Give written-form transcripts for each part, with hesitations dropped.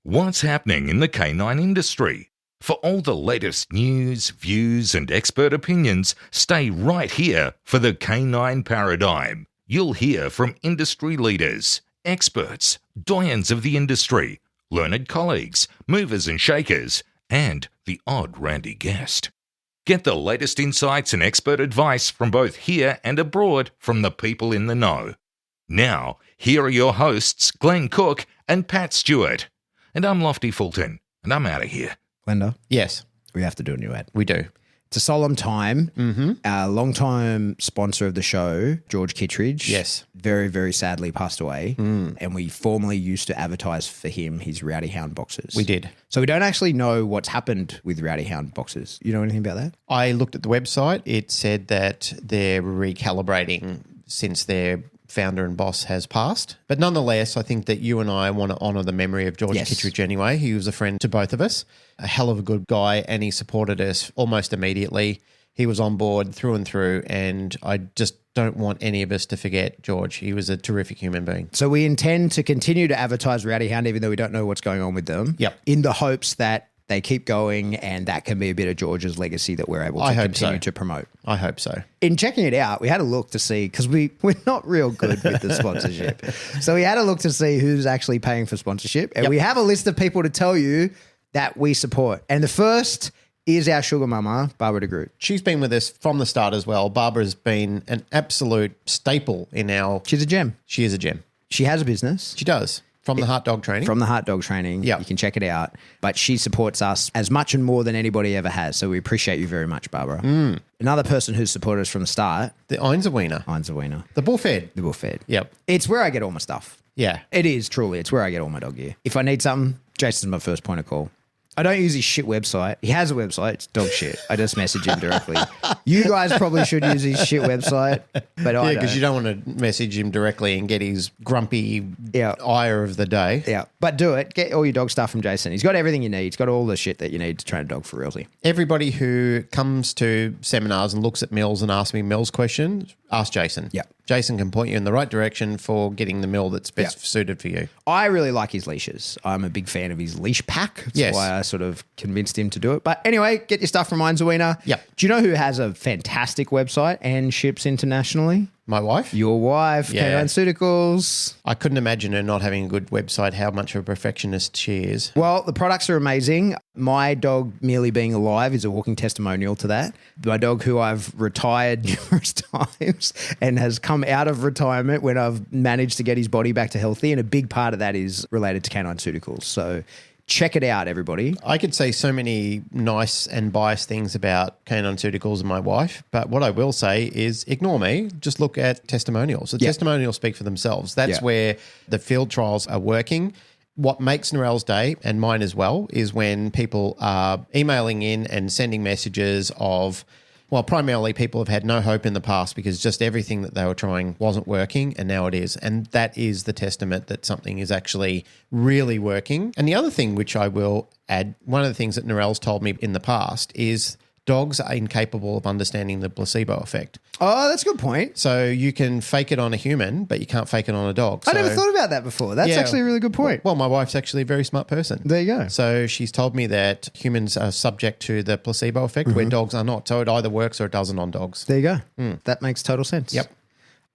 What's happening in the canine industry? For all the latest news, views, and expert opinions, stay right here for the Canine Paradigm. You'll hear from industry leaders, experts, doyens of the industry, learned colleagues, movers and shakers, and the odd randy guest. Get the latest insights and expert advice from both here and abroad from the people in the know. Now, here are your hosts, Glenn Cook and Pat Stewart. And I'm Lofty Fulton, and I'm out of here. Glenda? Yes. We have to do a new ad. We do. It's a solemn time. Our long-time sponsor of the show, George Kittredge, Yes. very, very sadly passed away. And we formerly used to advertise for him his Rowdy Hound boxes. We did. So we don't actually know what's happened with Rowdy Hound boxes. You know anything about that? I looked at the website. It said that they're recalibrating since their founder and boss has passed. But nonetheless, I think that you and I want to honour the memory of George Kittredge anyway. He was a friend to both of us, a hell of a good guy, and he supported us almost immediately. He was on board through and through, and I just don't want any of us to forget George. He was a terrific human being. So we intend to continue to advertise Rowdy Hound, even though we don't know what's going on with them, in the hopes that they keep going, and that can be a bit of George's legacy that we're able to continue to promote. I hope so. In checking it out, we had a look to see, because we're not real good with the sponsorship. So we had a look to see who's actually paying for sponsorship. And we have a list of people to tell you that we support. And the first is our sugar mama, Barbara de Groot. She's been with us from the start as well. Barbara's been an absolute staple in our... She's a gem. She is a gem. She has a business. She does. From the Heart Dog Training. From the Heart Dog Training. Yeah. You can check it out. But she supports us as much and more than anybody ever has. So we appreciate you very much, Barbara. Another person who's supported us from the start. The Einzelwiener. Einzelwiener. The Bullfed. The Bullfed. Yep. It's where I get all my stuff. Yeah. It is, truly. It's where I get all my dog gear. If I need something, Jason's my first point of call. I don't use his shit website. He has a website. It's dog shit. I just message him directly. You guys probably should use his shit website, but I don't. Yeah, because you don't want to message him directly and get his grumpy ire of the day. Yeah, but do it. Get all your dog stuff from Jason. He's got everything you need. He's got all the shit that you need to train a dog for realty. Everybody who comes to seminars and looks at meals and asks me meals questions, ask Jason. Yeah. Jason can point you in the right direction for getting the meal that's best suited for you. I really like his leashes. I'm a big fan of his leash pack. That's why I sort of convinced him to do it. But anyway, get your stuff from Einzelwiener. Yep. Do you know who has a fantastic website and ships internationally? My wife? Your wife, Yeah. Canine Pharmaceuticals. I couldn't imagine her not having a good website, how much of a perfectionist she is. Well, the products are amazing. My dog merely being alive is a walking testimonial to that. My dog, who I've retired numerous times and has come out of retirement when I've managed to get his body back to healthy, and a big part of that is related to Canine Pharmaceuticals. So check it out, everybody. I could say so many nice and biased things about Canine Pharmaceuticals and my wife, but what I will say is ignore me. Just look at testimonials. The testimonials speak for themselves. That's where the field trials are working. What makes Narelle's day, and mine as well, is when people are emailing in and sending messages of, well, primarily people have had no hope in the past because just everything that they were trying wasn't working, and now it is. And that is the testament that something is actually really working. And the other thing which I will add, one of the things that Narelle's told me in the past is dogs are incapable of understanding the placebo effect. Oh, that's a good point. So you can fake it on a human, but you can't fake it on a dog. I never thought about that before. That's actually a really good point. Well, my wife's actually a very smart person. There you go. So she's told me that humans are subject to the placebo effect where dogs are not. So it either works or it doesn't on dogs. There you go. That makes total sense. Yep.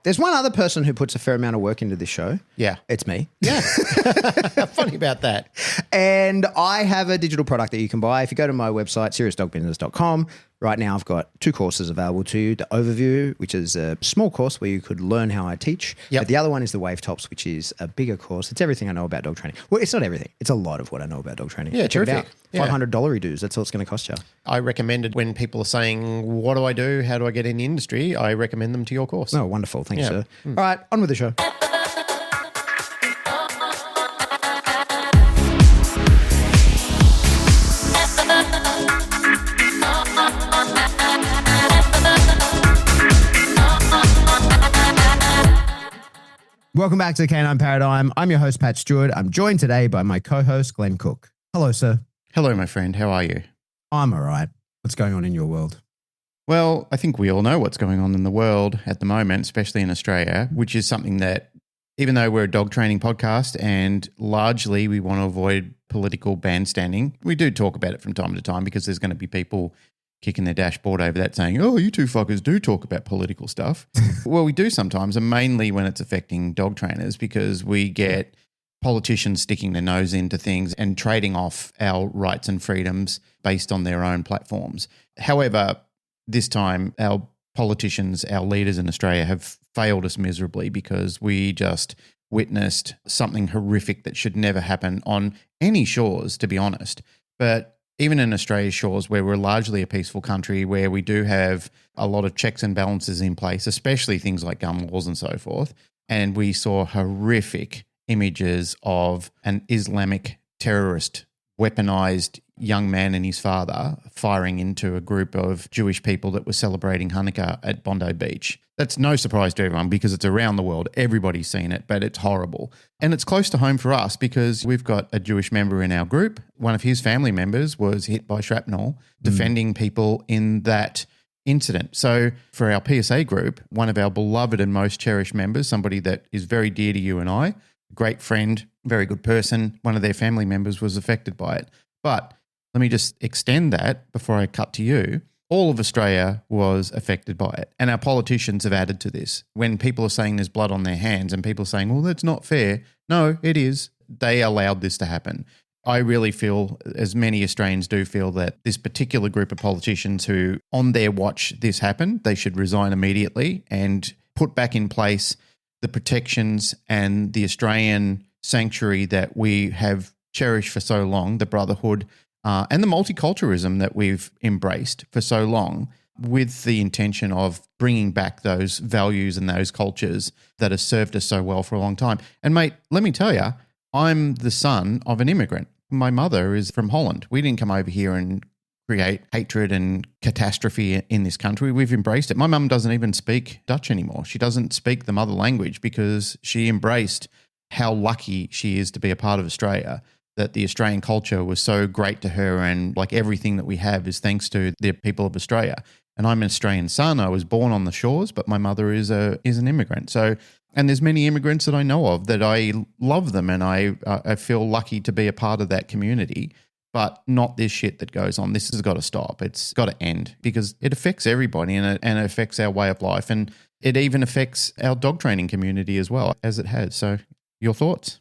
There's one other person who puts a fair amount of work into this show. Yeah. It's me. Yeah. Funny about that. And I have a digital product that you can buy. If you go to my website, seriousdogbusiness.com, right now I've got 2 courses available to you. The Overview, which is a small course where you could learn how I teach. Yep. But the other one is the Wave Tops, which is a bigger course. It's everything I know about dog training. Well, it's not everything. It's a lot of what I know about dog training. Yeah, check it terrific. out. Yeah. $500 dues. That's all it's going to cost you. I recommend it when people are saying, what do I do? How do I get in the industry? I recommend them to your course. Oh, wonderful. Thanks, Yeah. sir. All right, on with the show. Welcome back to the Canine Paradigm. I'm your host, Pat Stewart. I'm joined today by my co-host, Glenn Cook. Hello, sir. Hello, my friend. How are you? I'm all right. What's going on in your world? Well, I think we all know what's going on in the world at the moment, especially in Australia, which is something that even though we're a dog training podcast and largely we want to avoid political bandstanding. We do talk about it from time to time because there's going to be people kicking their dashboard over that saying, oh, you two fuckers do talk about political stuff. Well, we do sometimes, and mainly when it's affecting dog trainers, because we get politicians sticking their nose into things and trading off our rights and freedoms based on their own platforms. However, this time our politicians, our leaders in Australia have failed us miserably because we just witnessed something horrific that should never happen on any shores, to be honest. But even in Australia's shores, where we're largely a peaceful country, where we do have a lot of checks and balances in place, especially things like gun laws and so forth, and we saw horrific images of an Islamic terrorist weaponized young man and his father firing into a group of Jewish people that were celebrating Hanukkah at Bondi Beach. That's no surprise to everyone because it's around the world. Everybody's seen it, but it's horrible. And it's close to home for us because we've got a Jewish member in our group. One of his family members was hit by shrapnel defending people in that incident. So for our PSA group, one of our beloved and most cherished members, somebody that is very dear to you and I, great friend, very good person, one of their family members was affected by it. But let me just extend that before I cut to you. All of Australia was affected by it. And our politicians have added to this. When people are saying there's blood on their hands and people are saying, well, that's not fair. No, it is. They allowed this to happen. I really feel, as many Australians do feel, that this particular group of politicians who, on their watch this happened, they should resign immediately and put back in place the protections and the Australian sanctuary that we have cherished for so long, the brotherhood and the multiculturalism that we've embraced for so long, with the intention of bringing back those values and those cultures that have served us so well for a long time. And mate, let me tell you, I'm the son of an immigrant. My mother is from Holland. We didn't come over here and create hatred and catastrophe in this country. We've embraced it. My mum doesn't even speak Dutch anymore. She doesn't speak the mother language because she embraced how lucky she is to be a part of Australia, that the Australian culture was so great to her, and like everything that we have is thanks to the people of Australia. And I'm an Australian son. I was born on the shores, but my mother is an immigrant. So, and there's many immigrants that I know of that I love them, and I feel lucky to be a part of that community. But not this shit that goes on. This has got to stop. It's got to end because it affects everybody, and it affects our way of life, and it even affects our dog training community as well, as it has. So, your thoughts?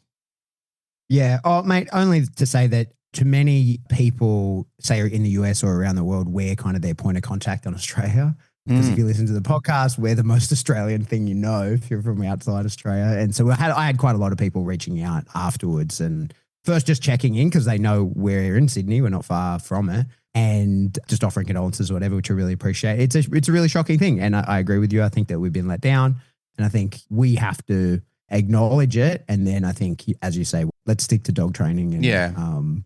Yeah. Oh, mate, only to say that to many people, say in the US or around the world, we're kind of their point of contact on Australia. Because if you listen to the podcast, we're the most Australian thing you know if you're from outside Australia. And so I had quite a lot of people reaching out afterwards and first just checking in because they know we're in Sydney. We're not far from it. And just offering condolences or whatever, which I really appreciate. It's a really shocking thing. And I agree with you. I think that we've been let down. And I think we have to acknowledge it. And then I think, as you say, let's stick to dog training. And,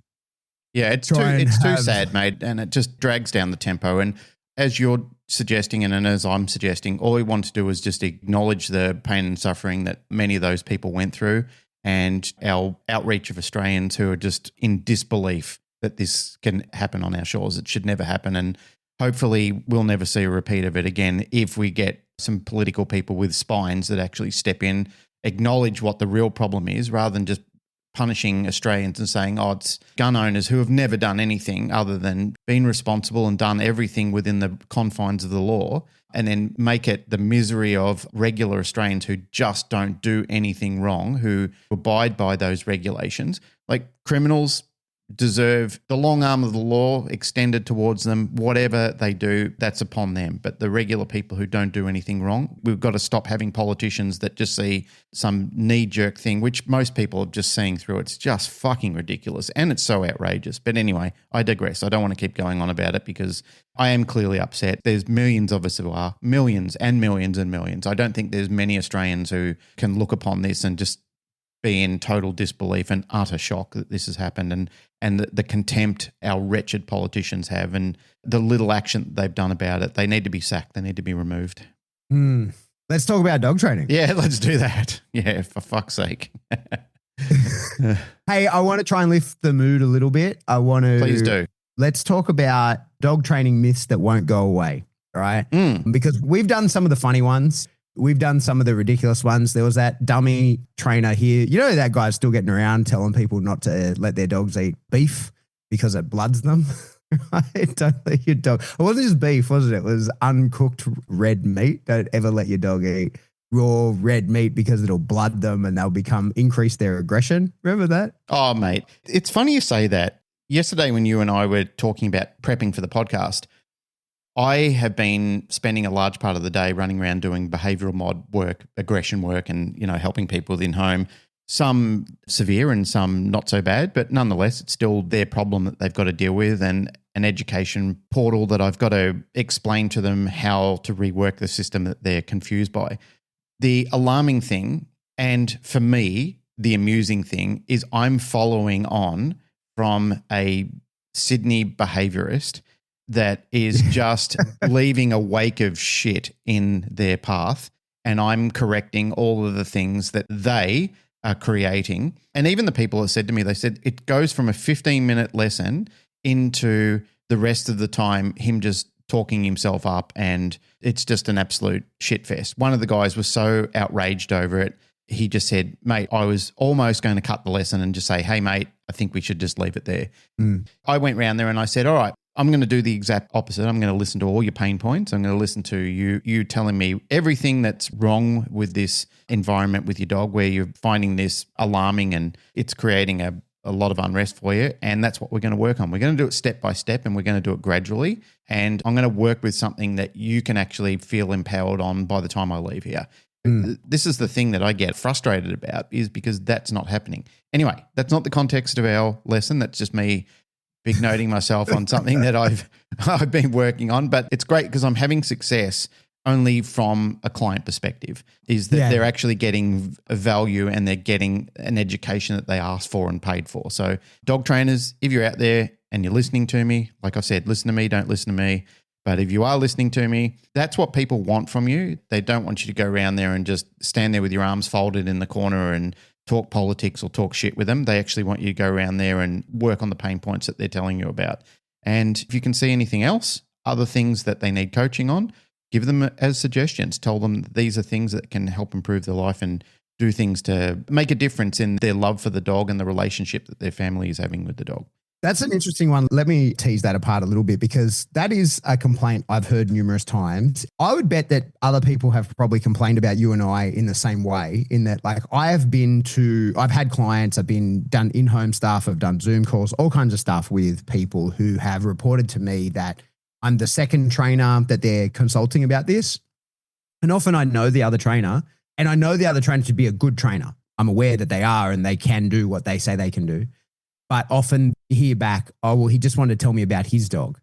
it's too sad, mate. And it just drags down the tempo. And as you're suggesting and as I'm suggesting, all we want to do is just acknowledge the pain and suffering that many of those people went through, and our outreach of Australians who are just in disbelief that this can happen on our shores. It should never happen. And hopefully we'll never see a repeat of it again if we get some political people with spines that actually step in, acknowledge what the real problem is, rather than just punishing Australians and saying, oh, it's gun owners who have never done anything other than been responsible and done everything within the confines of the law, and then make it the misery of regular Australians who just don't do anything wrong, who abide by those regulations. Like, criminals deserve the long arm of the law extended towards them. Whatever they do, that's upon them. But the regular people who don't do anything wrong, we've got to stop having politicians that just see some knee-jerk thing, which most people are just seeing through. It's just fucking ridiculous, and it's so outrageous. But anyway, I digress. I don't want to keep going on about it because I am clearly upset. There's millions of us who are, millions and millions and millions. I don't think there's many Australians who can look upon this and just be in total disbelief and utter shock that this has happened, and the contempt our wretched politicians have, and the little action that they've done about it. They need to be sacked. They need to be removed. Let's talk about dog training. Yeah, let's do that. Yeah, for fuck's sake. Hey, I want to try and lift the mood a little bit. Please do. Let's talk about dog training myths that won't go away, all right? Because we've done some of the funny ones. we've done some of the ridiculous ones. There was that dummy trainer here. You know, that guy's still getting around telling people not to let their dogs eat beef because it bloods them. Right? Don't let your dog. It wasn't just beef, was it? It was uncooked red meat. Don't ever let your dog eat raw red meat because it'll blood them and they'll increase their aggression. Remember that? Oh, mate. It's funny you say that. Yesterday when you and I were talking about prepping for the podcast, I have been spending a large part of the day running around doing behavioural mod work, aggression work, and, you know, helping people within home. Some severe and some not so bad, but nonetheless, it's still their problem that they've got to deal with, and an education portal that I've got to explain to them how to rework the system that they're confused by. The alarming thing, and for me, the amusing thing, is I'm following on from a Sydney behaviourist that is just leaving a wake of shit in their path, and I'm correcting all of the things that they are creating. And even the people that said to me, they said it goes from a 15-minute lesson into the rest of the time him just talking himself up, and it's just an absolute shit fest. One of the guys was so outraged over it, he just said, mate, I was almost going to cut the lesson and just say, hey, mate, I think we should just leave it there. I went round there and I said, all right, I'm going to do the exact opposite. I'm going to listen to all your pain points. I'm going to listen to you telling me everything that's wrong with this environment with your dog, where you're finding this alarming and it's creating a lot of unrest for you. And that's what we're going to work on. We're going to do it step by step, and we're going to do it gradually. And I'm going to work with something that you can actually feel empowered on by the time I leave here. This is the thing that I get frustrated about, is because that's not happening. Anyway, that's not the context of our lesson. That's just me big noting myself on something that I've been working on. But it's great because I'm having success only from a client perspective, is that they're actually getting a value and they're getting an education that they asked for and paid for. So dog trainers, if you're out there and you're listening to me, like I said, listen to me, don't listen to me. But if you are listening to me, that's what people want from you. They don't want you to go around there and just stand there with your arms folded in the corner and talk politics or talk shit with them. They actually want you to go around there and work on the pain points that they're telling you about. And if you can see anything else, other things that they need coaching on, give them as suggestions. Tell them that these are things that can help improve their life and do things to make a difference in their love for the dog and the relationship that their family is having with the dog. That's an interesting one. Let me tease that apart a little bit, because that is a complaint I've heard numerous times. I would bet that other people have probably complained about you and I in the same way, in that, like, I've had clients, I've done in-home stuff, I've done Zoom calls, all kinds of stuff with people who have reported to me that I'm the second trainer that they're consulting about this. And often I know the other trainer, and I know the other trainer to be a good trainer. I'm aware that they are and they can do what they say they can do. But often hear back, oh, well, he just wanted to tell me about his dog.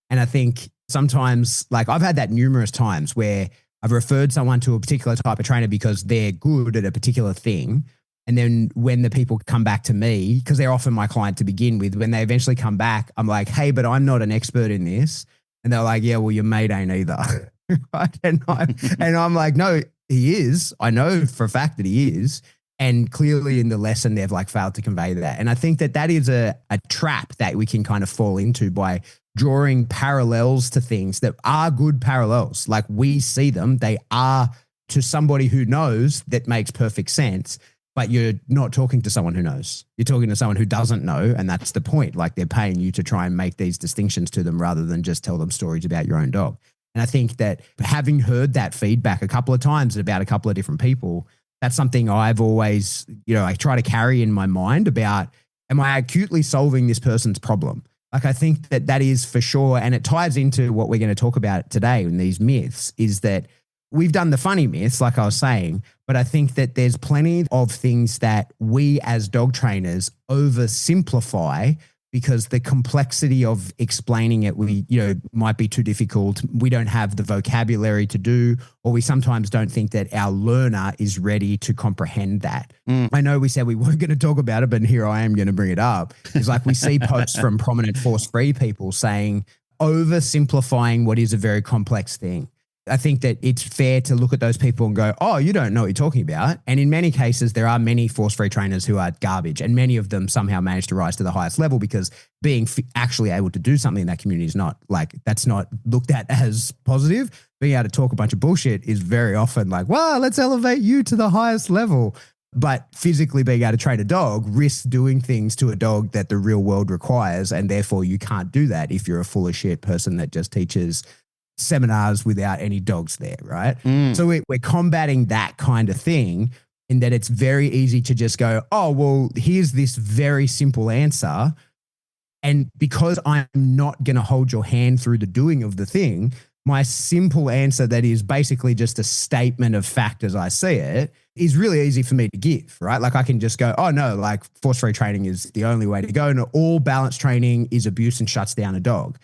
And I think sometimes, like, I've had that numerous times where I've referred someone to a particular type of trainer because they're good at a particular thing. And then when the people come back to me, because they're often my client to begin with, when they eventually come back, I'm like, hey, but I'm not an expert in this. And they're like, yeah, well, your mate ain't either. Right? And I'm like, no, he is. I know for a fact that he is. And clearly in the lesson, they've like failed to convey that. And I think that that is a trap that we can kind of fall into by drawing parallels to things that are good parallels. Like, we see them, they are, to somebody who knows, that makes perfect sense. But you're not talking to someone who knows. You're talking to someone who doesn't know. And that's the point. Like, they're paying you to try and make these distinctions to them rather than just tell them stories about your own dog. And I think that having heard that feedback a couple of times about a couple of different people, that's something I've always, I try to carry in my mind about, am I acutely solving this person's problem? Like, I think that that is for sure. And it ties into what we're going to talk about today in these myths, is that we've done the funny myths, like I was saying, but I think that there's plenty of things that we as dog trainers oversimplify because the complexity of explaining it, might be too difficult. We don't have the vocabulary to do, or we sometimes don't think that our learner is ready to comprehend that. I know we said we weren't going to talk about it, but here I am going to bring it up. It's like we see posts from prominent force-free people saying, oversimplifying what is a very complex thing. I think that it's fair to look at those people and go, oh, you don't know what you're talking about. And in many cases, there are many force-free trainers who are garbage, and many of them somehow manage to rise to the highest level because being actually able to do something in that community is not like, that's not looked at as positive. Being able to talk a bunch of bullshit is very often like, wow, let's elevate you to the highest level. But physically being able to train a dog risks doing things to a dog that the real world requires, and therefore you can't do that if you're a full of shit person that just teaches seminars without any dogs there, right? So we're combating that kind of thing in that it's very easy to just go, oh, well, here's this very simple answer. And because I'm not going to hold your hand through the doing of the thing, my simple answer that is basically just a statement of fact as I see it is really easy for me to give, right? Like I can just go, oh no, like force-free training is the only way to go. And all balance training is abuse and shuts down a dog.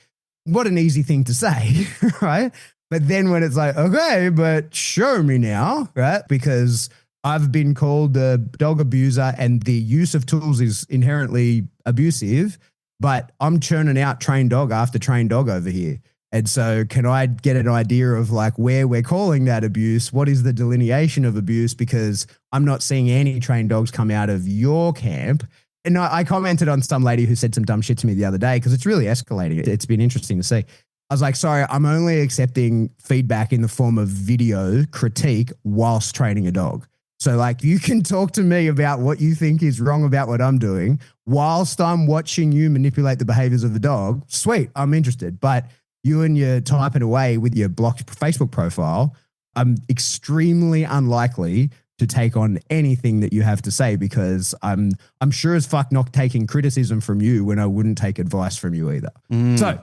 What an easy thing to say, right? But then when it's like, okay, but show me now, right? Because I've been called a dog abuser and the use of tools is inherently abusive, but I'm churning out trained dog after trained dog over here. And so can I get an idea of like where we're calling that abuse? What is the delineation of abuse? Because I'm not seeing any trained dogs come out of your camp. And I commented on some lady who said some dumb shit to me the other day because it's really escalating. It's been interesting to see. I was like, sorry, I'm only accepting feedback in the form of video critique whilst training a dog. So like you can talk to me about what you think is wrong about what I'm doing whilst I'm watching you manipulate the behaviors of the dog. Sweet, I'm interested. But you and your typing away with your blocked Facebook profile, I'm extremely unlikely to take on anything that you have to say because I'm sure as fuck not taking criticism from you when I wouldn't take advice from you either. So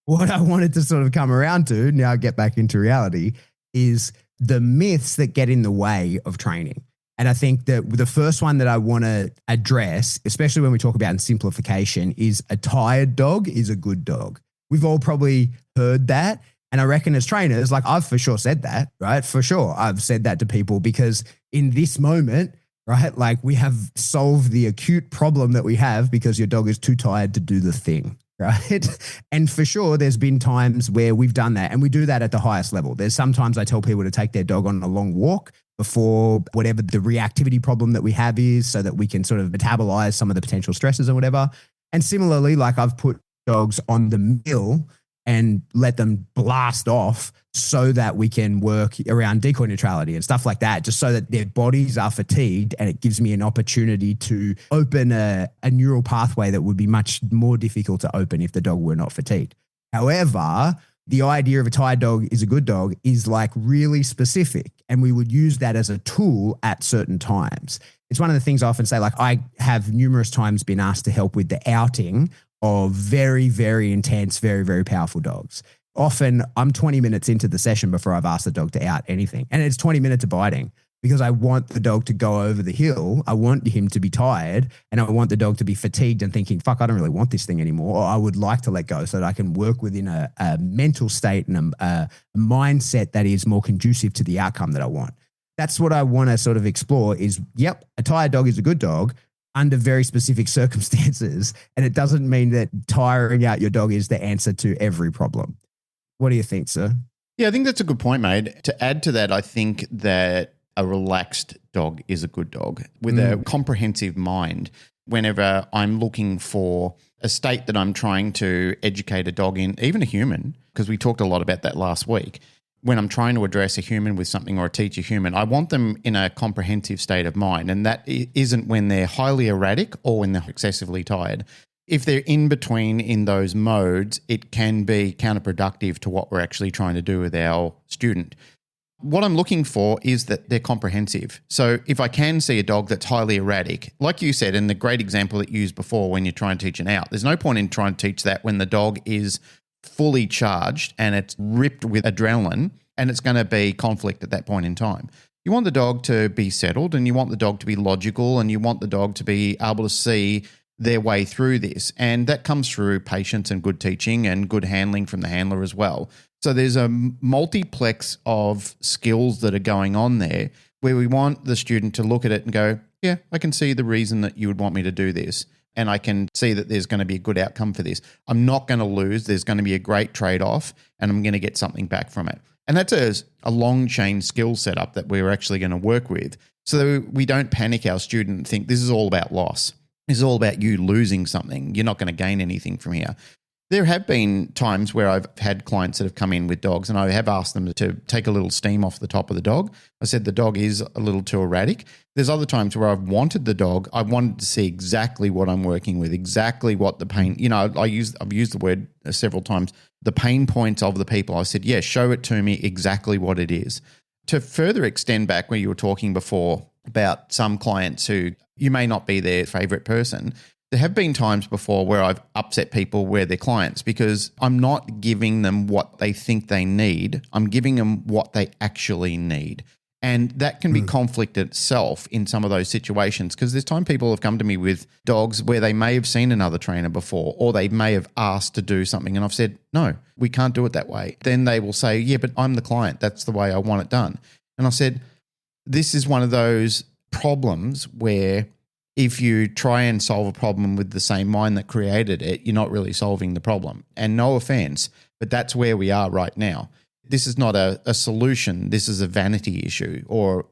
what I wanted to sort of come around to, now get back into reality, is the myths that get in the way of training. And I think that the first one that I want to address, especially when we talk about in simplification, is a tired dog is a good dog. We've all probably heard that. And I reckon as trainers, like I've for sure said that, right? For sure. I've said that to people because in this moment, right, like we have solved the acute problem that we have because your dog is too tired to do the thing, right? And for sure, there's been times where we've done that and we do that at the highest level. There's sometimes I tell people to take their dog on a long walk before whatever the reactivity problem that we have is so that we can sort of metabolize some of the potential stresses or whatever. And similarly, like I've put dogs on the mill and let them blast off so that we can work around decoy neutrality and stuff like that, just so that their bodies are fatigued and it gives me an opportunity to open a neural pathway that would be much more difficult to open if the dog were not fatigued. However, the idea of a tired dog is a good dog is like really specific, and we would use that as a tool at certain times. It's one of the things I often say, like I have numerous times been asked to help with the outing of very, very intense, very, very powerful dogs. Often I'm 20 minutes into the session before I've asked the dog to out anything. And it's 20 minutes of biting because I want the dog to go over the hill. I want him to be tired and I want the dog to be fatigued and thinking, fuck, I don't really want this thing anymore. Or I would like to let go so that I can work within a mental state and a mindset that is more conducive to the outcome that I want. That's what I want to sort of explore is, yep, a tired dog is a good dog under very specific circumstances. And it doesn't mean that tiring out your dog is the answer to every problem. What do you think, sir? Yeah, I think that's a good point, mate. To add to that, I think that a relaxed dog is a good dog with a comprehensive mind. Whenever I'm looking for a state that I'm trying to educate a dog in, even a human, because we talked a lot about that last week, when I'm trying to address a human with something or teach a human, I want them in a comprehensive state of mind. And that isn't when they're highly erratic or when they're excessively tired. If they're in between in those modes, it can be counterproductive to what we're actually trying to do with our student. What I'm looking for is that they're comprehensive. So if I can see a dog that's highly erratic, like you said, and the great example that you used before when you're trying to teach an out, there's no point in trying to teach that when the dog is fully charged and it's ripped with adrenaline and it's going to be conflict at that point in time. You want the dog to be settled and you want the dog to be logical and you want the dog to be able to see their way through this. And that comes through patience and good teaching and good handling from the handler as well. So there's a multiplex of skills that are going on there where we want the student to look at it and go, yeah, I can see the reason that you would want me to do this. And I can see that there's going to be a good outcome for this. I'm not going to lose. There's going to be a great trade-off and I'm going to get something back from it. And that's a long chain skill setup that we're actually going to work with. So we don't panic our student and think this is all about loss. This is all about you losing something. You're not going to gain anything from here. There have been times where I've had clients that have come in with dogs and I have asked them to take a little steam off the top of the dog. I said the dog is a little too erratic. There's other times where I've wanted the dog. I wanted to see exactly what I'm working with, exactly what the pain, I've used the word several times, the pain points of the people. I said, yeah, show it to me exactly what it is. To further extend back where you were talking before about some clients who you may not be their favorite person, there have been times before where I've upset people where they're clients because I'm not giving them what they think they need. I'm giving them what they actually need. And that can be conflict itself in some of those situations because there's time people have come to me with dogs where they may have seen another trainer before or they may have asked to do something and I've said, no, we can't do it that way. Then they will say, yeah, but I'm the client. That's the way I want it done. And I said, this is one of those problems where if you try and solve a problem with the same mind that created it, you're not really solving the problem. And no offense, but that's where we are right now. This is not a solution. This is a vanity issue or,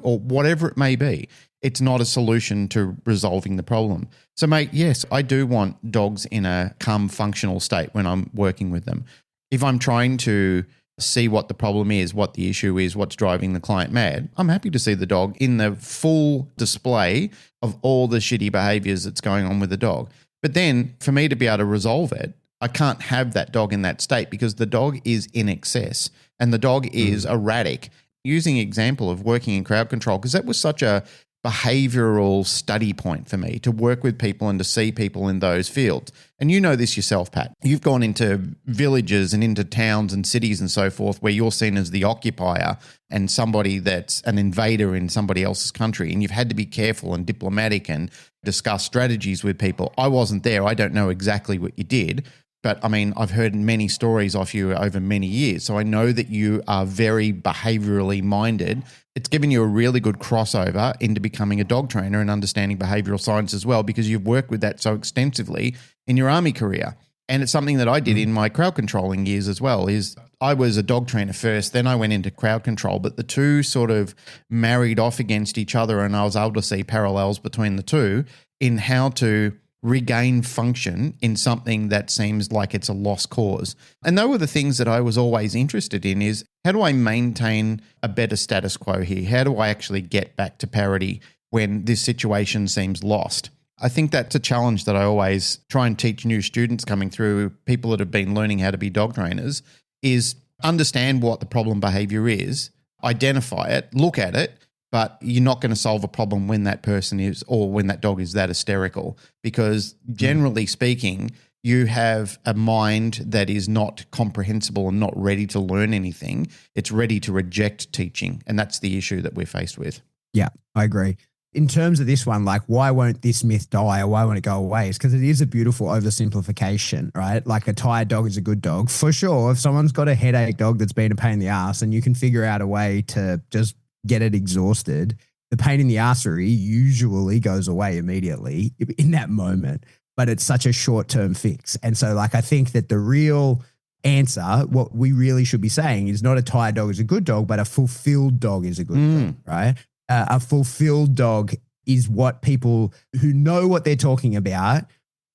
or whatever it may be. It's not a solution to resolving the problem. So, mate, yes, I do want dogs in a calm, functional state when I'm working with them. If I'm trying to see what the problem is, what the issue is, what's driving the client mad, I'm happy to see the dog in the full display of all the shitty behaviors that's going on with the dog. But then for me to be able to resolve it, I can't have that dog in that state because the dog is in excess and the dog is erratic. Using an example of working in crowd control, because that was such a behavioral study point for me to work with people and to see people in those fields. And you know this yourself, Pat. You've gone into villages and into towns and cities and so forth where you're seen as the occupier and somebody that's an invader in somebody else's country. And you've had to be careful and diplomatic and discuss strategies with people. I wasn't there. I don't know exactly what you did. But I mean, I've heard many stories of you over many years. So I know that you are very behaviorally minded. It's given you a really good crossover into becoming a dog trainer and understanding behavioral science as well, because you've worked with that so extensively in your army career. And it's something that I did in my crowd controlling years as well, is I was a dog trainer first, then I went into crowd control, but the two sort of married off against each other and I was able to see parallels between the two in how to regain function in something that seems like it's a lost cause. And those were the things that I was always interested in is how do I maintain a better status quo here? How do I actually get back to parity when this situation seems lost? I think that's a challenge that I always try and teach new students coming through, people that have been learning how to be dog trainers, is understand what the problem behavior is, identify it, look at it, but you're not going to solve a problem when that person is or when that dog is that hysterical because generally speaking, you have a mind that is not comprehensible and not ready to learn anything. It's ready to reject teaching. And that's the issue that we're faced with. Yeah, I agree. In terms of this one, like why won't this myth die or why won't it go away? It's because it is a beautiful oversimplification, right? Like a tired dog is a good dog. For sure, if someone's got a headache dog that's been a pain in the ass and you can figure out a way to just get it exhausted, the pain in the arsery usually goes away immediately in that moment, but it's such a short-term fix. And so like, I think that the real answer, what we really should be saying is not a tired dog is a good dog, but a fulfilled dog is a good dog, right? A fulfilled dog is what people who know what they're talking about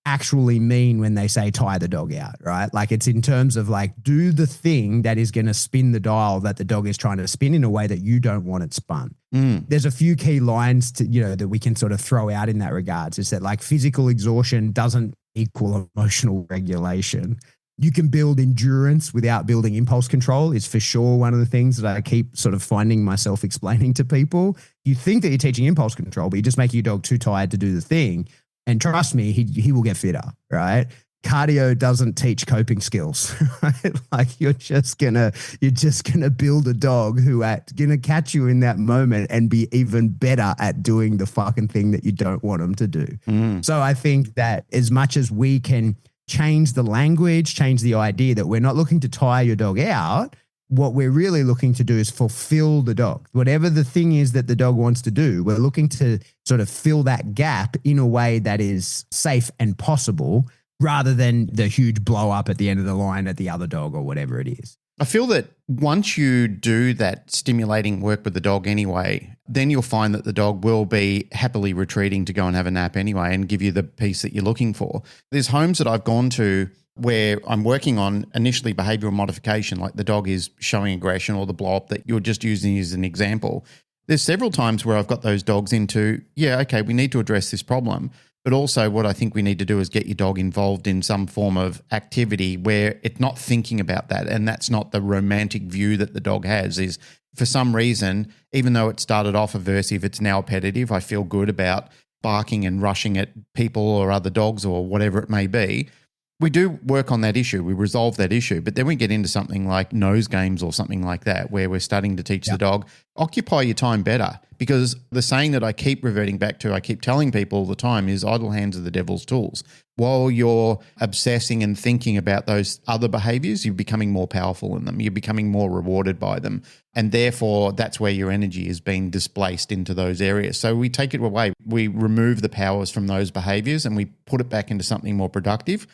actually mean when they say tire the dog out, right? Like it's in terms of like, do the thing that is going to spin the dial that the dog is trying to spin in a way that you don't want it spun. There's a few key lines to, that we can sort of throw out in that regards. Is that like physical exhaustion doesn't equal emotional regulation. You can build endurance without building impulse control is for sure one of the things that I keep sort of finding myself explaining to people. You think that you're teaching impulse control, but you're just making your dog too tired to do the thing. And trust me, he will get fitter, right? Cardio doesn't teach coping skills, right? Like you're just gonna build a dog who gonna catch you in that moment and be even better at doing the fucking thing that you don't want them to do. So I think that as much as we can change the language, change the idea that we're not looking to tire your dog out, what we're really looking to do is fulfill the dog. Whatever the thing is that the dog wants to do, we're looking to sort of fill that gap in a way that is safe and possible rather than the huge blow up at the end of the line at the other dog or whatever it is. I feel that once you do that stimulating work with the dog anyway, then you'll find that the dog will be happily retreating to go and have a nap anyway and give you the peace that you're looking for. There's homes that I've gone to where I'm working on initially behavioral modification, like the dog is showing aggression or the blow up that you're just using as an example. There's several times where I've got those dogs into, okay, we need to address this problem. But also what I think we need to do is get your dog involved in some form of activity where it's not thinking about that. And that's not the romantic view that the dog has, is for some reason, even though it started off aversive, it's now appetitive. I feel good about barking and rushing at people or other dogs or whatever it may be. We do work on that issue. We resolve that issue. But then we get into something like nose games or something like that, where we're starting to teach the dog, occupy your time better. Because the saying that I keep reverting back to, I keep telling people all the time, is idle hands are the devil's tools. While you're obsessing and thinking about those other behaviors, you're becoming more powerful in them. You're becoming more rewarded by them. And therefore, that's where your energy is being displaced into those areas. So we take it away. We remove the powers from those behaviors and we put it back into something more productive.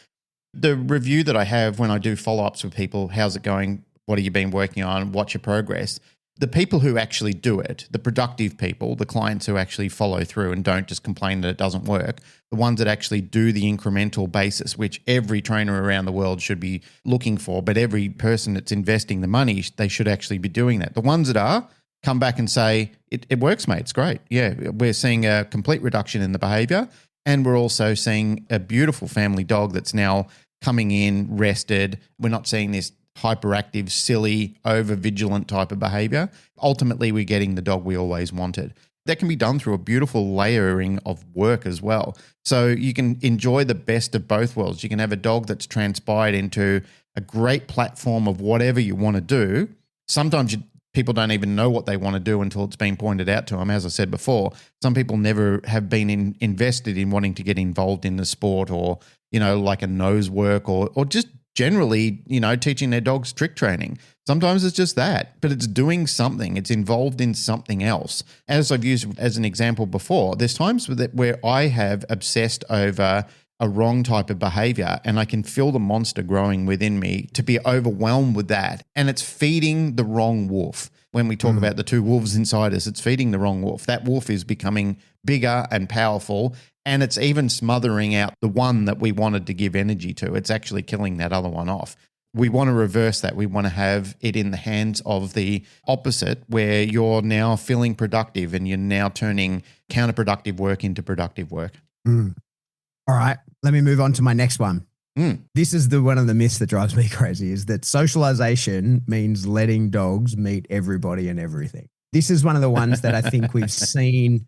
The review that I have when I do follow-ups with people, how's it going? What have you been working on? What's your progress? The people who actually do it, the productive people, the clients who actually follow through and don't just complain that it doesn't work, the ones that actually do the incremental basis, which every trainer around the world should be looking for, but every person that's investing the money, they should actually be doing that. The ones that are, come back and say, it works, mate, it's great. Yeah, we're seeing a complete reduction in the behavior. And we're also seeing a beautiful family dog that's now coming in, rested. We're not seeing this hyperactive, silly, over-vigilant type of behavior. Ultimately, we're getting the dog we always wanted. That can be done through a beautiful layering of work as well. So you can enjoy the best of both worlds. You can have a dog that's transpired into a great platform of whatever you want to do. Sometimes people don't even know what they want to do until it's been pointed out to them. As I said before, some people never have been invested in wanting to get involved in the sport or, like a nose work or just generally, teaching their dogs trick training. Sometimes it's just that, but it's doing something. It's involved in something else. As I've used as an example before, there's times where I have obsessed over a wrong type of behavior and I can feel the monster growing within me to be overwhelmed with that. And it's feeding the wrong wolf. When we talk about the two wolves inside us, it's feeding the wrong wolf. That wolf is becoming bigger and powerful, and it's even smothering out the one that we wanted to give energy to. It's actually killing that other one off. We want to reverse that. We want to have it in the hands of the opposite, where you're now feeling productive and you're now turning counterproductive work into productive work. All right, let me move on to my next one. This is one of the myths that drives me crazy, is that socialization means letting dogs meet everybody and everything. This is one of the ones that I think we've seen.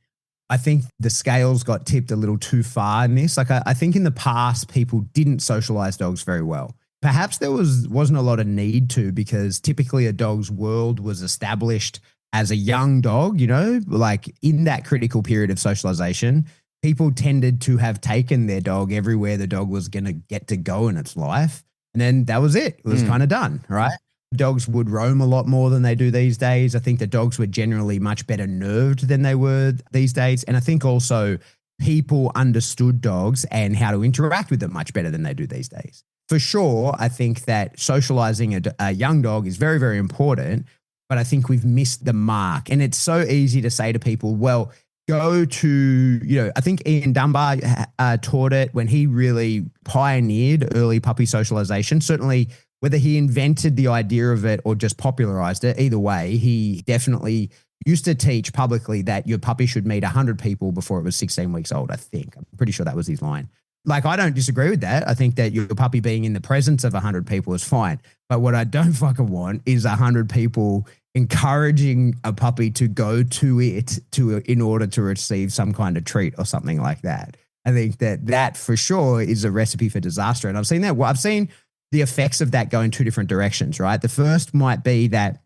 I think the scales got tipped a little too far in this. Like I think in the past, people didn't socialize dogs very well. Perhaps there wasn't a lot of need to, because typically a dog's world was established as a young dog, like in that critical period of socialization. People tended to have taken their dog everywhere the dog was going to get to go in its life. And then that was it. It was kind of done, right? Dogs would roam a lot more than they do these days. I think the dogs were generally much better nerved than they were these days. And I think also people understood dogs and how to interact with them much better than they do these days. For sure, I think that socializing a young dog is very, very important, but I think we've missed the mark. And it's so easy to say to people, well, go to, I think Ian Dunbar taught it when he really pioneered early puppy socialization. Certainly, whether he invented the idea of it or just popularized it, either way, he definitely used to teach publicly that your puppy should meet 100 people before it was 16 weeks old, I think. I'm pretty sure that was his line. Like, I don't disagree with that. I think that your puppy being in the presence of 100 people is fine. But what I don't fucking want is 100 people encouraging a puppy to go to it in order to receive some kind of treat or something like that. I think that for sure is a recipe for disaster. And I've seen that. Well, I've seen the effects of that go in two different directions, right? The first might be that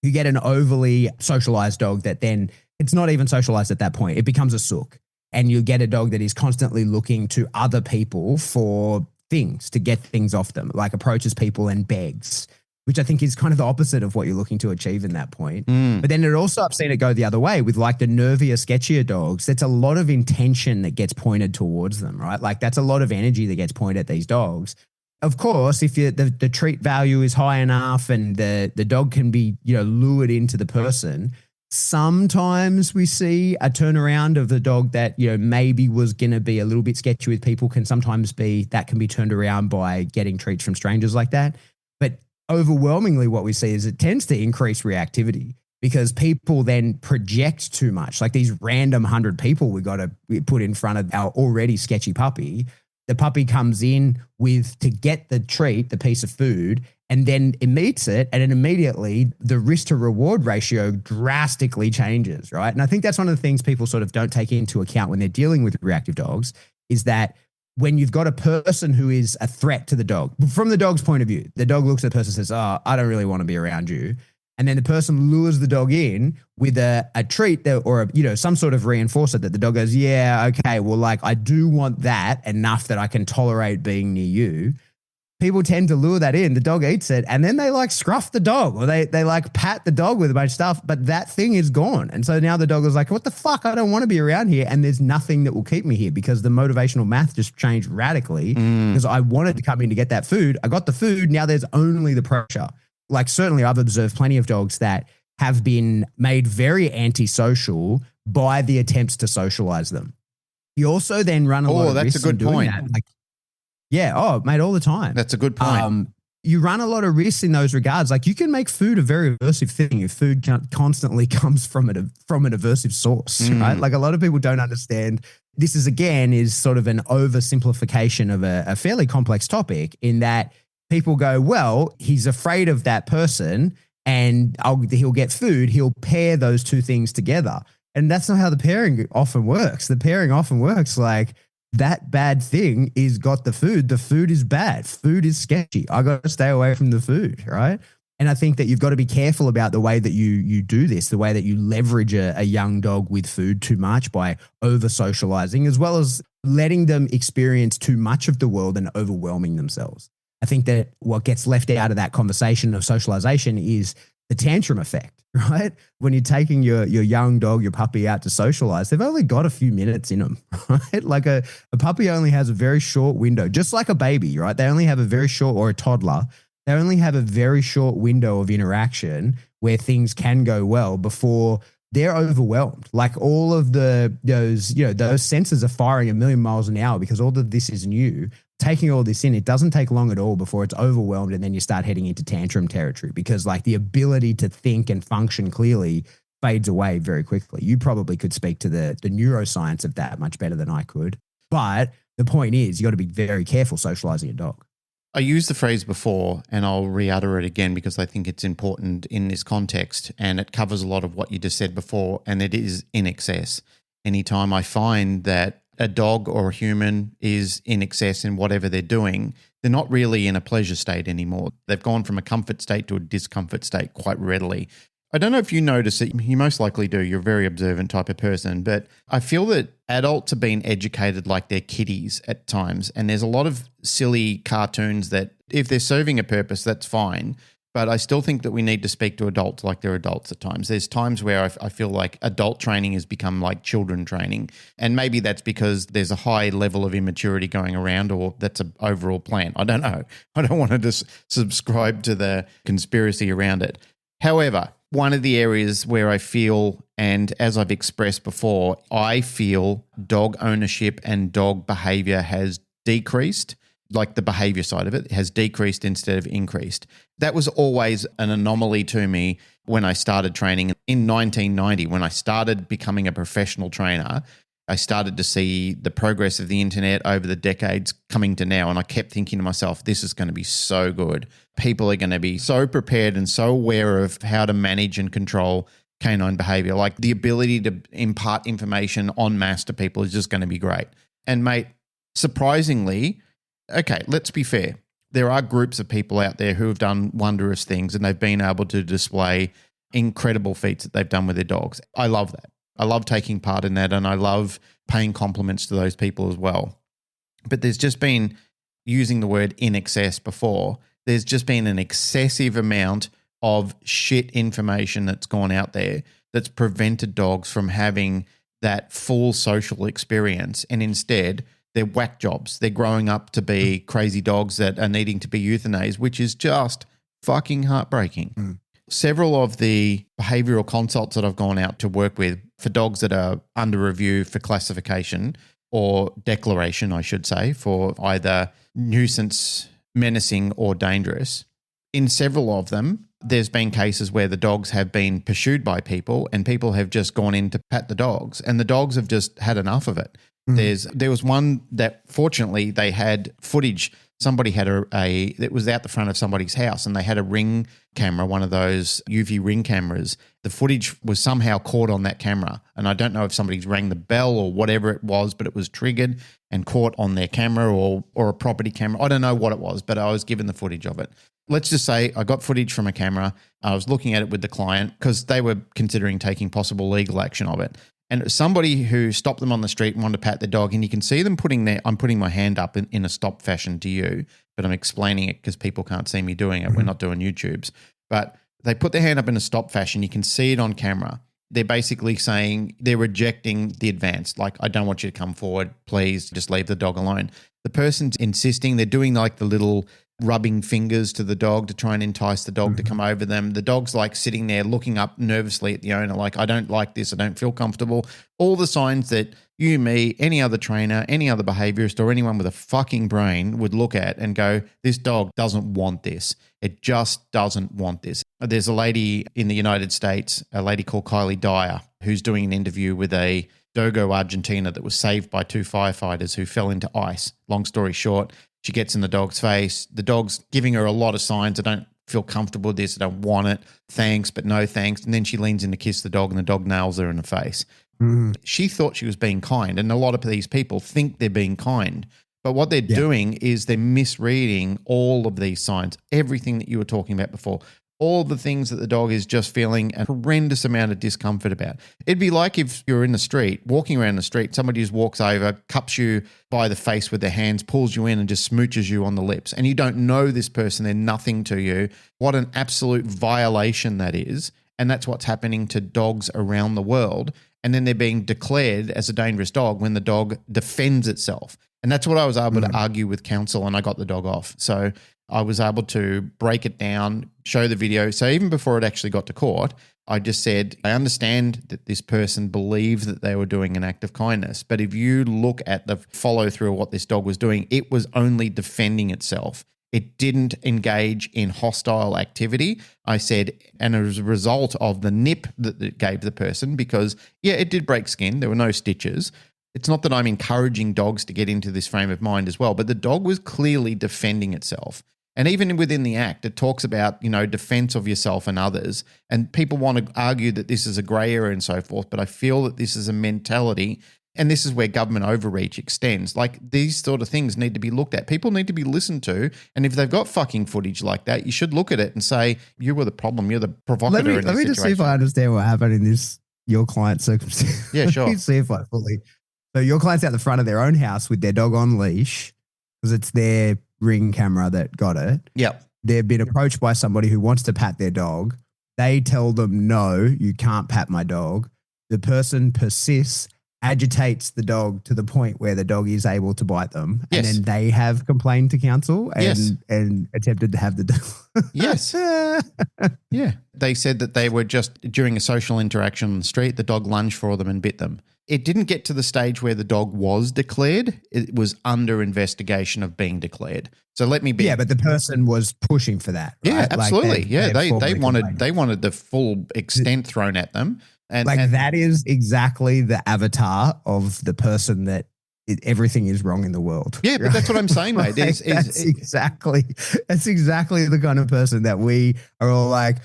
you get an overly socialized dog that then it's not even socialized at that point. It becomes a sook. And you get a dog that is constantly looking to other people for things, to get things off them, like approaches people and begs, which I think is kind of the opposite of what you're looking to achieve in that point. But then I've seen it go the other way with like the nervier, sketchier dogs. That's a lot of intention that gets pointed towards them, right? Like that's a lot of energy that gets pointed at these dogs. of course, if the treat value is high enough and the dog can be, lured into the person, sometimes we see a turnaround of the dog that, maybe was going to be a little bit sketchy with people can sometimes be, that can be turned around by getting treats from strangers like that. But overwhelmingly what we see is it tends to increase reactivity because people then project too much. Like these random 100 people we got to put in front of our already sketchy puppy. The puppy comes in to get the treat, the piece of food, and then it meets it, and then immediately the risk to reward ratio drastically changes, right? And I think that's one of the things people sort of don't take into account when they're dealing with reactive dogs is that when you've got a person who is a threat to the dog, from the dog's point of view, the dog looks at the person and says, oh, I don't really want to be around you. And then the person lures the dog in with a treat or some sort of reinforcer that the dog goes, yeah, okay, well, like I do want that enough that I can tolerate being near you. People tend to lure that in. The dog eats it, and then they like scruff the dog or they like pat the dog with a bunch of stuff, but that thing is gone. And so now the dog is like, what the fuck? I don't want to be around here. And there's nothing that will keep me here because the motivational math just changed radically because I wanted to come in to get that food. I got the food. Now there's only the pressure. Like certainly I've observed plenty of dogs that have been made very antisocial by the attempts to socialize them. You also then run a lot of risks. That's a good point. Mate, all the time. That's a good point. You run a lot of risks in those regards. Like you can make food a very aversive thing if food constantly comes from an aversive source, right? Like a lot of people don't understand. This is sort of an oversimplification of a fairly complex topic in that people go, well, he's afraid of that person and he'll get food. He'll pair those two things together. And that's not how the pairing often works. The pairing often works like that bad thing is got the food. The food is bad. Food is sketchy. I got to stay away from the food, right? And I think that you've got to be careful about the way that you do this, the way that you leverage a young dog with food too much by over-socializing, as well as letting them experience too much of the world and overwhelming themselves. I think that what gets left out of that conversation of socialization is the tantrum effect, right? When you're taking your young dog, your puppy out to socialize, they've only got a few minutes in them, right? Like a puppy only has a very short window, just like a baby, right? They only have a very short, or a toddler, they only have a very short window of interaction where things can go well before they're overwhelmed. Like all of those sensors are firing a million miles an hour because all of this is new. Taking all this in, it doesn't take long at all before it's overwhelmed and then you start heading into tantrum territory because like the ability to think and function clearly fades away very quickly. You probably could speak to the neuroscience of that much better than I could. But the point is you got to be very careful socializing a dog. I used the phrase before and I'll re-utter it again because I think it's important in this context and it covers a lot of what you just said before, and it is in excess. Anytime I find that a dog or a human is in excess in whatever they're doing, they're not really in a pleasure state anymore. They've gone from a comfort state to a discomfort state quite readily. I don't know if you notice it. You most likely do. You're a very observant type of person. But I feel that adults are being educated like they're kiddies at times. And there's a lot of silly cartoons that if they're serving a purpose, that's fine. But I still think that we need to speak to adults like they're adults at times. There's times where I feel like adult training has become like children training. And maybe that's because there's a high level of immaturity going around, or that's an overall plan. I don't know. I don't want to just subscribe to the conspiracy around it. However, one of the areas where I feel, and as I've expressed before, I feel dog ownership and dog behavior has decreased. Like the behavior side of it has decreased instead of increased. That was always an anomaly to me when I started training. In 1990, when I started becoming a professional trainer, I started to see the progress of the internet over the decades coming to now. And I kept thinking to myself, this is going to be so good. People are going to be so prepared and so aware of how to manage and control canine behavior. Like the ability to impart information en masse to people is just going to be great. And mate, surprisingly, okay, let's be fair. There are groups of people out there who have done wondrous things and they've been able to display incredible feats that they've done with their dogs. I love that. I love taking part in that and I love paying compliments to those people as well. But there's just been, using the word in excess before, there's just been an excessive amount of shit information that's gone out there that's prevented dogs from having that full social experience. And instead, they're whack jobs. They're growing up to be crazy dogs that are needing to be euthanized, which is just fucking heartbreaking. Several of the behavioral consults that I've gone out to work with for dogs that are under review for classification or declaration, I should say, for either nuisance, menacing, or dangerous. In several of them, there's been cases where the dogs have been pursued by people and people have just gone in to pat the dogs and the dogs have just had enough of it. There was one that fortunately they had footage. Somebody had it was out the front of somebody's house and they had a ring camera, one of those UV ring cameras. The footage was somehow caught on that camera. And I don't know if somebody's rang the bell or whatever it was, but it was triggered and caught on their camera or a property camera. I don't know what it was, but I was given the footage of it. Let's just say I got footage from a camera. I was looking at it with the client because they were considering taking possible legal action of it. And somebody who stopped them on the street and wanted to pat the dog, and you can see them I'm putting my hand up in a stop fashion to you, but I'm explaining it because people can't see me doing it. We're not doing YouTubes. But they put their hand up in a stop fashion. You can see it on camera. They're basically saying they're rejecting the advance. Like, I don't want you to come forward. Please just leave the dog alone. The person's insisting. They're doing like the little rubbing fingers to the dog to try and entice the dog to come over them. The dog's like sitting there looking up nervously at the owner like, I don't like this. I don't feel comfortable. All the signs that you, me, any other trainer, any other behaviorist or anyone with a fucking brain would look at and go, this dog doesn't want this. It just doesn't want this. There's a lady in the United States, a lady called Kylie Dyer, who's doing an interview with a Dogo Argentina that was saved by 2 firefighters who fell into ice. Long story short, she gets in the dog's face. The dog's giving her a lot of signs. I don't feel comfortable with this. I don't want it. Thanks, but no thanks. And then she leans in to kiss the dog and the dog nails her in the face. She thought she was being kind. And a lot of these people think they're being kind. But what they're doing is they're misreading all of these signs, everything that you were talking about before. All the things that the dog is just feeling a horrendous amount of discomfort about. It'd be like if you're in the street, walking around the street, somebody just walks over, cups you by the face with their hands, pulls you in and just smooches you on the lips. And you don't know this person, they're nothing to you. What an absolute violation that is. And that's what's happening to dogs around the world. And then they're being declared as a dangerous dog when the dog defends itself. And that's what I was able to argue with counsel, and I got the dog off. So I was able to break it down, show the video. So even before it actually got to court, I just said, I understand that this person believed that they were doing an act of kindness. But if you look at the follow through of what this dog was doing, it was only defending itself. It didn't engage in hostile activity. I said, and as a result of the nip that it gave the person, because it did break skin. There were no stitches. It's not that I'm encouraging dogs to get into this frame of mind as well, but the dog was clearly defending itself. And even within the act, it talks about, defense of yourself and others. And people want to argue that this is a grey area and so forth, but I feel that this is a mentality, and this is where government overreach extends. Like, these sort of things need to be looked at. People need to be listened to. And if they've got fucking footage like that, you should look at it and say, you were the problem. You're the provocateur in this situation. Let me just see if I understand what happened in your client's circumstance. Yeah, sure. Let me see if I fully. So your client's out the front of their own house with their dog on leash because it's their ring camera that got it. Yep. They've been approached by somebody who wants to pat their dog. They tell them, no, you can't pat my dog. The person persists, agitates the dog to the point where the dog is able to bite them. Yes. And then they have complained to council and, Yes. and attempted to have the dog. Yes. Yeah. They said that they were just during a social interaction on the street, the dog lunged for them and bit them. It didn't get to the stage where the dog was declared. It was under investigation of being declared. So let me be. Yeah, but the person was pushing for that. Right? Yeah, absolutely. They formally wanted the full extent thrown at them. And that is exactly the avatar of the person that everything is wrong in the world. Yeah, but that's what I'm saying, mate. That's exactly the kind of person that we are all like,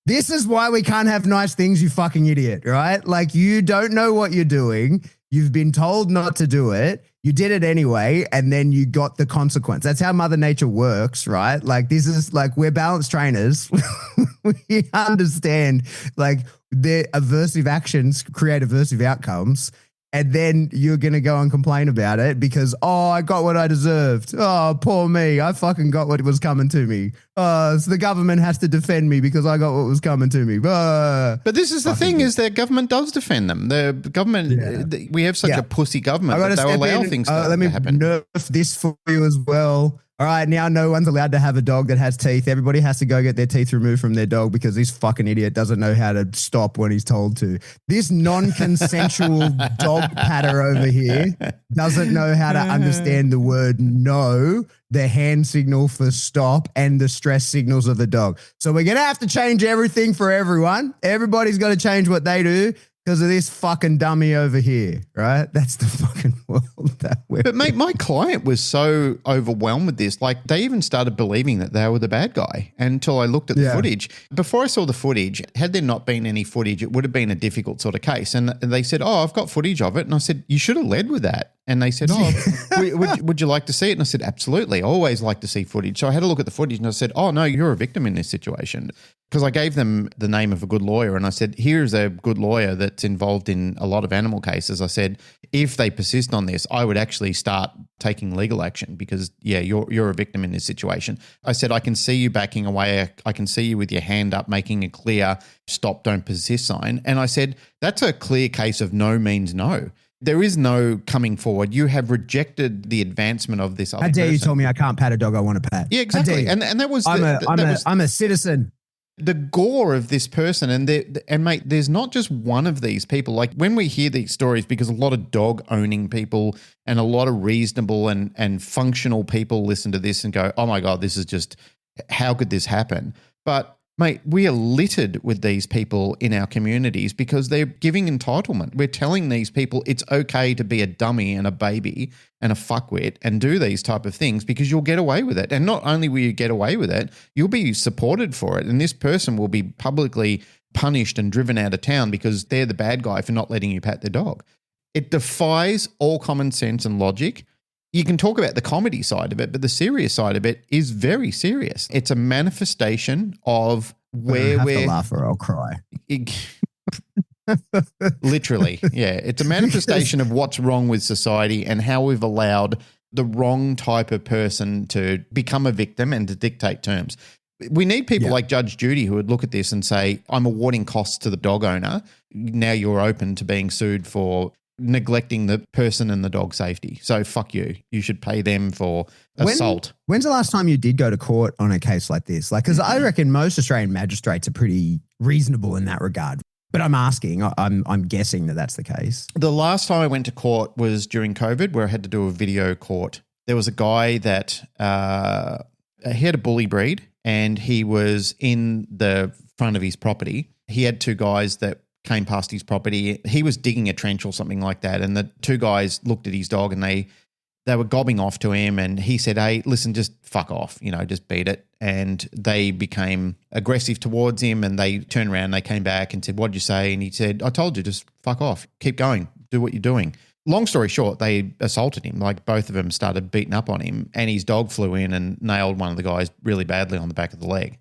this is why we can't have nice things, you fucking idiot, right? Like, you don't know what you're doing. You've been told not to do it. You did it anyway, and then you got the consequence. That's how Mother Nature works, right? Like, this is like, we're balanced trainers. We understand like the aversive actions create aversive outcomes. and then you're going to go and complain about it because, I got what I deserved. Oh, poor me. I fucking got what was coming to me. So the government has to defend me because I got what was coming to me. But this is the thing is that government does defend them. The government, we have such a pussy government that they'll allow things to happen. Let me nerf this for you as well. All right, now no one's allowed to have a dog that has teeth. Everybody has to go get their teeth removed from their dog because this fucking idiot doesn't know how to stop when he's told to. This non-consensual dog patter over here doesn't know how to understand the word no, the hand signal for stop, and the stress signals of the dog. So we're going to have to change everything for everyone. Everybody's got to change what they do because of this fucking dummy over here, right? That's the fucking world that we're But mate, my client was so overwhelmed with this. Like they even started believing that they were the bad guy until I looked at the footage. Before I saw the footage, had there not been any footage, it would have been a difficult sort of case. And they said, I've got footage of it. And I said, you should have led with that. And they said, would you like to see it? And I said, absolutely. I always like to see footage. So I had a look at the footage and I said, no, you're a victim in this situation. Because I gave them the name of a good lawyer and I said, here's a good lawyer that's involved in a lot of animal cases. I said, if they persist on this, I would actually start taking legal action because, you're a victim in this situation. I said, I can see you backing away. I can see you with your hand up making a clear stop, don't persist sign. And I said, that's a clear case of no means no. There is no coming forward. You have rejected the advancement of this other How dare person. you tell me I can't pat a dog I want to pat? Yeah, exactly. And that was I'm a citizen. The gore of this person. And mate, there's not just one of these people. Like when we hear these stories, because a lot of dog owning people and a lot of reasonable and functional people listen to this and go, oh my God, this is just, how could this happen? But mate, we are littered with these people in our communities because they're giving entitlement. We're telling these people it's okay to be a dummy and a baby and a fuckwit and do these type of things because you'll get away with it. And not only will you get away with it, you'll be supported for it. And this person will be publicly punished and driven out of town because they're the bad guy for not letting you pat their dog. It defies all common sense and logic. You can talk about the comedy side of it, but the serious side of it is very serious. It's a manifestation of where we're... to laugh or I'll cry. Literally, yeah. It's a manifestation of what's wrong with society and how we've allowed the wrong type of person to become a victim and to dictate terms. We need people like Judge Judy who would look at this and say, I'm awarding costs to the dog owner. Now you're open to being sued for neglecting the person and the dog safety. So fuck you. You should pay them for assault. When's the last time you did go to court on a case like this? Like, because I reckon most Australian magistrates are pretty reasonable in that regard. But I'm asking, I'm guessing that that's the case. The last time I went to court was during COVID where I had to do a video court. There was a guy that he had a bully breed and he was in the front of his property. He had two guys that came past his property. He was digging a trench or something like that. And the two guys looked at his dog and they were gobbing off to him. And he said, hey, listen, just fuck off, just beat it. And they became aggressive towards him and they turned around and they came back and said, what'd you say? And he said, I told you, just fuck off, keep going, do what you're doing. Long story short, they assaulted him. Like both of them started beating up on him and his dog flew in and nailed one of the guys really badly on the back of the leg.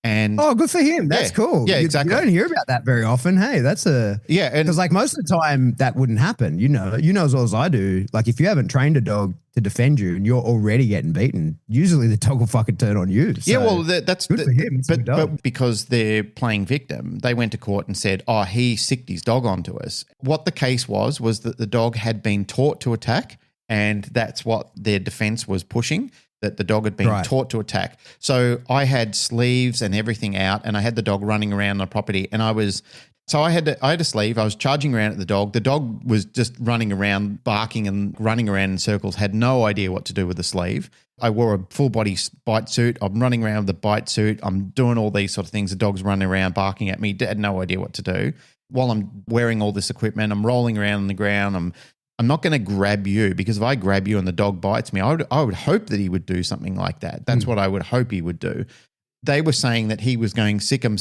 And good for him. That's cool. Yeah, exactly. You don't hear about that very often. Hey, that's because like most of the time that wouldn't happen. You know as well as I do. Like if you haven't trained a dog to defend you and you're already getting beaten, usually the dog will fucking turn on you. So yeah, well, that's good for him. But because they're playing victim, they went to court and said, he sicked his dog onto us. What the case was that the dog had been taught to attack, and that's what their defense was pushing. That the dog had been taught to attack. So I had sleeves and everything out and I had the dog running around the property and I had a sleeve. I was charging around at the dog. The dog was just running around, barking and running around in circles, had no idea what to do with the sleeve. I wore a full body bite suit. I'm running around with the bite suit. I'm doing all these sort of things. The dog's running around, barking at me, had no idea what to do. While I'm wearing all this equipment, I'm rolling around on the ground. I'm not going to grab you because if I grab you and the dog bites me, I would hope that he would do something like that. That's what I would hope he would do. They were saying that he was going sick him.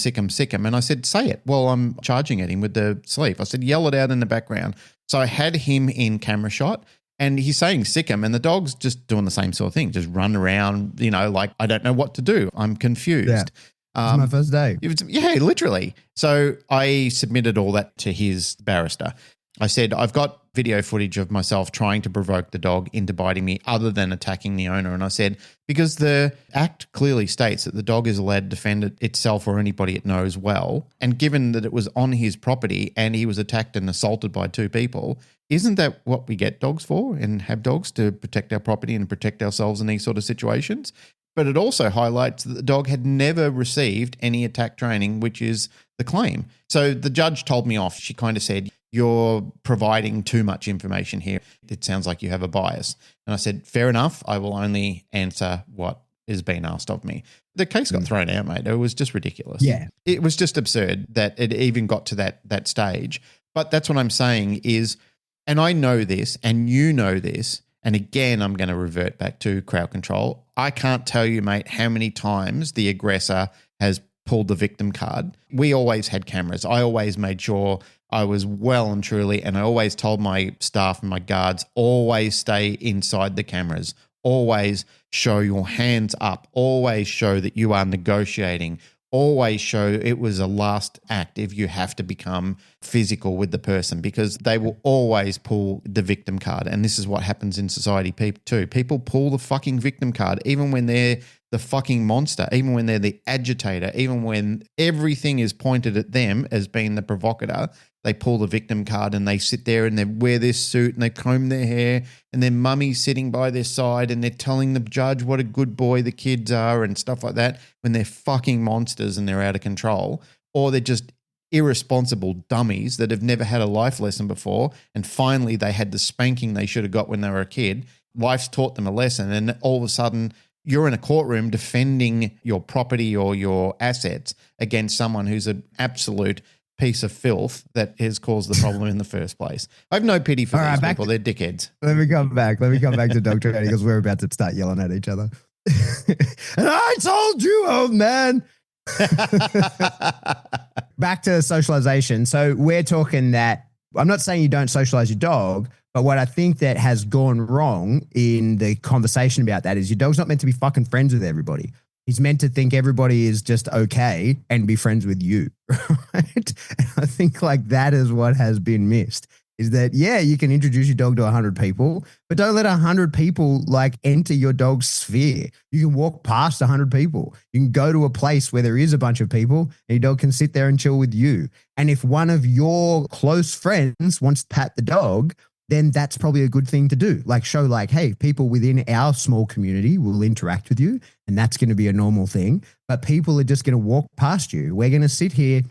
And I said, say it. Well, I'm charging at him with the sleeve. I said, yell it out in the background. So I had him in camera shot and he's saying sick him and the dog's just doing the same sort of thing. Just run around, like, I don't know what to do. I'm confused. Yeah. It's my first day. Literally. So I submitted all that to his barrister. I said, I've got video footage of myself trying to provoke the dog into biting me other than attacking the owner. And I said, because the act clearly states that the dog is allowed to defend itself or anybody it knows well. And given that it was on his property and he was attacked and assaulted by two people, isn't that what we get dogs for and have dogs to protect our property and protect ourselves in these sort of situations? But it also highlights that the dog had never received any attack training, which is the claim. So the judge told me off. She kind of said, you're providing too much information here. It sounds like you have a bias. And I said, fair enough. I will only answer what is being asked of me. The case got thrown out, mate. It was just ridiculous. Yeah. It was just absurd that it even got to that stage. But that's what I'm saying is, and I know this and you know this, and again, I'm going to revert back to crowd control. I can't tell you, mate, how many times the aggressor has pulled the victim card. We always had cameras. I always made sure I was well and truly, and I always told my staff and my guards, always stay inside the cameras. Always show your hands up. Always show that you are negotiating. Always show it was a last act if you have to become physical with the person, because they will always pull the victim card. And this is what happens in society too. People pull the fucking victim card even when they're the fucking monster, even when they're the agitator, even when everything is pointed at them as being the provocateur. They pull the victim card and they sit there and they wear this suit and they comb their hair and their mummy's sitting by their side and they're telling the judge what a good boy the kids are and stuff like that, when they're fucking monsters and they're out of control. Or they're just irresponsible dummies that have never had a life lesson before, and finally they had the spanking they should have got when they were a kid. Life's taught them a lesson, and all of a sudden you're in a courtroom defending your property or your assets against someone who's an absolute piece of filth that has caused the problem in the first place. I have no pity for these people. They're dickheads. Let me come back to dog training, because we're about to start yelling at each other. And I told you, old man. Back to socialization. So we're talking that, I'm not saying you don't socialize your dog, but what I think that has gone wrong in the conversation about that is your dog's not meant to be fucking friends with everybody. He's meant to think everybody is just okay and be friends with you, right? And I think like that is what has been missed, is that, yeah, you can introduce your dog to 100 people, but don't let 100 people like enter your dog's sphere. You can walk past 100 people. You can go to a place where there is a bunch of people and your dog can sit there and chill with you. And if one of your close friends wants to pat the dog, then that's probably a good thing to do. Like show like, hey, people within our small community will interact with you, and that's going to be a normal thing. But people are just going to walk past you. We're going to sit here.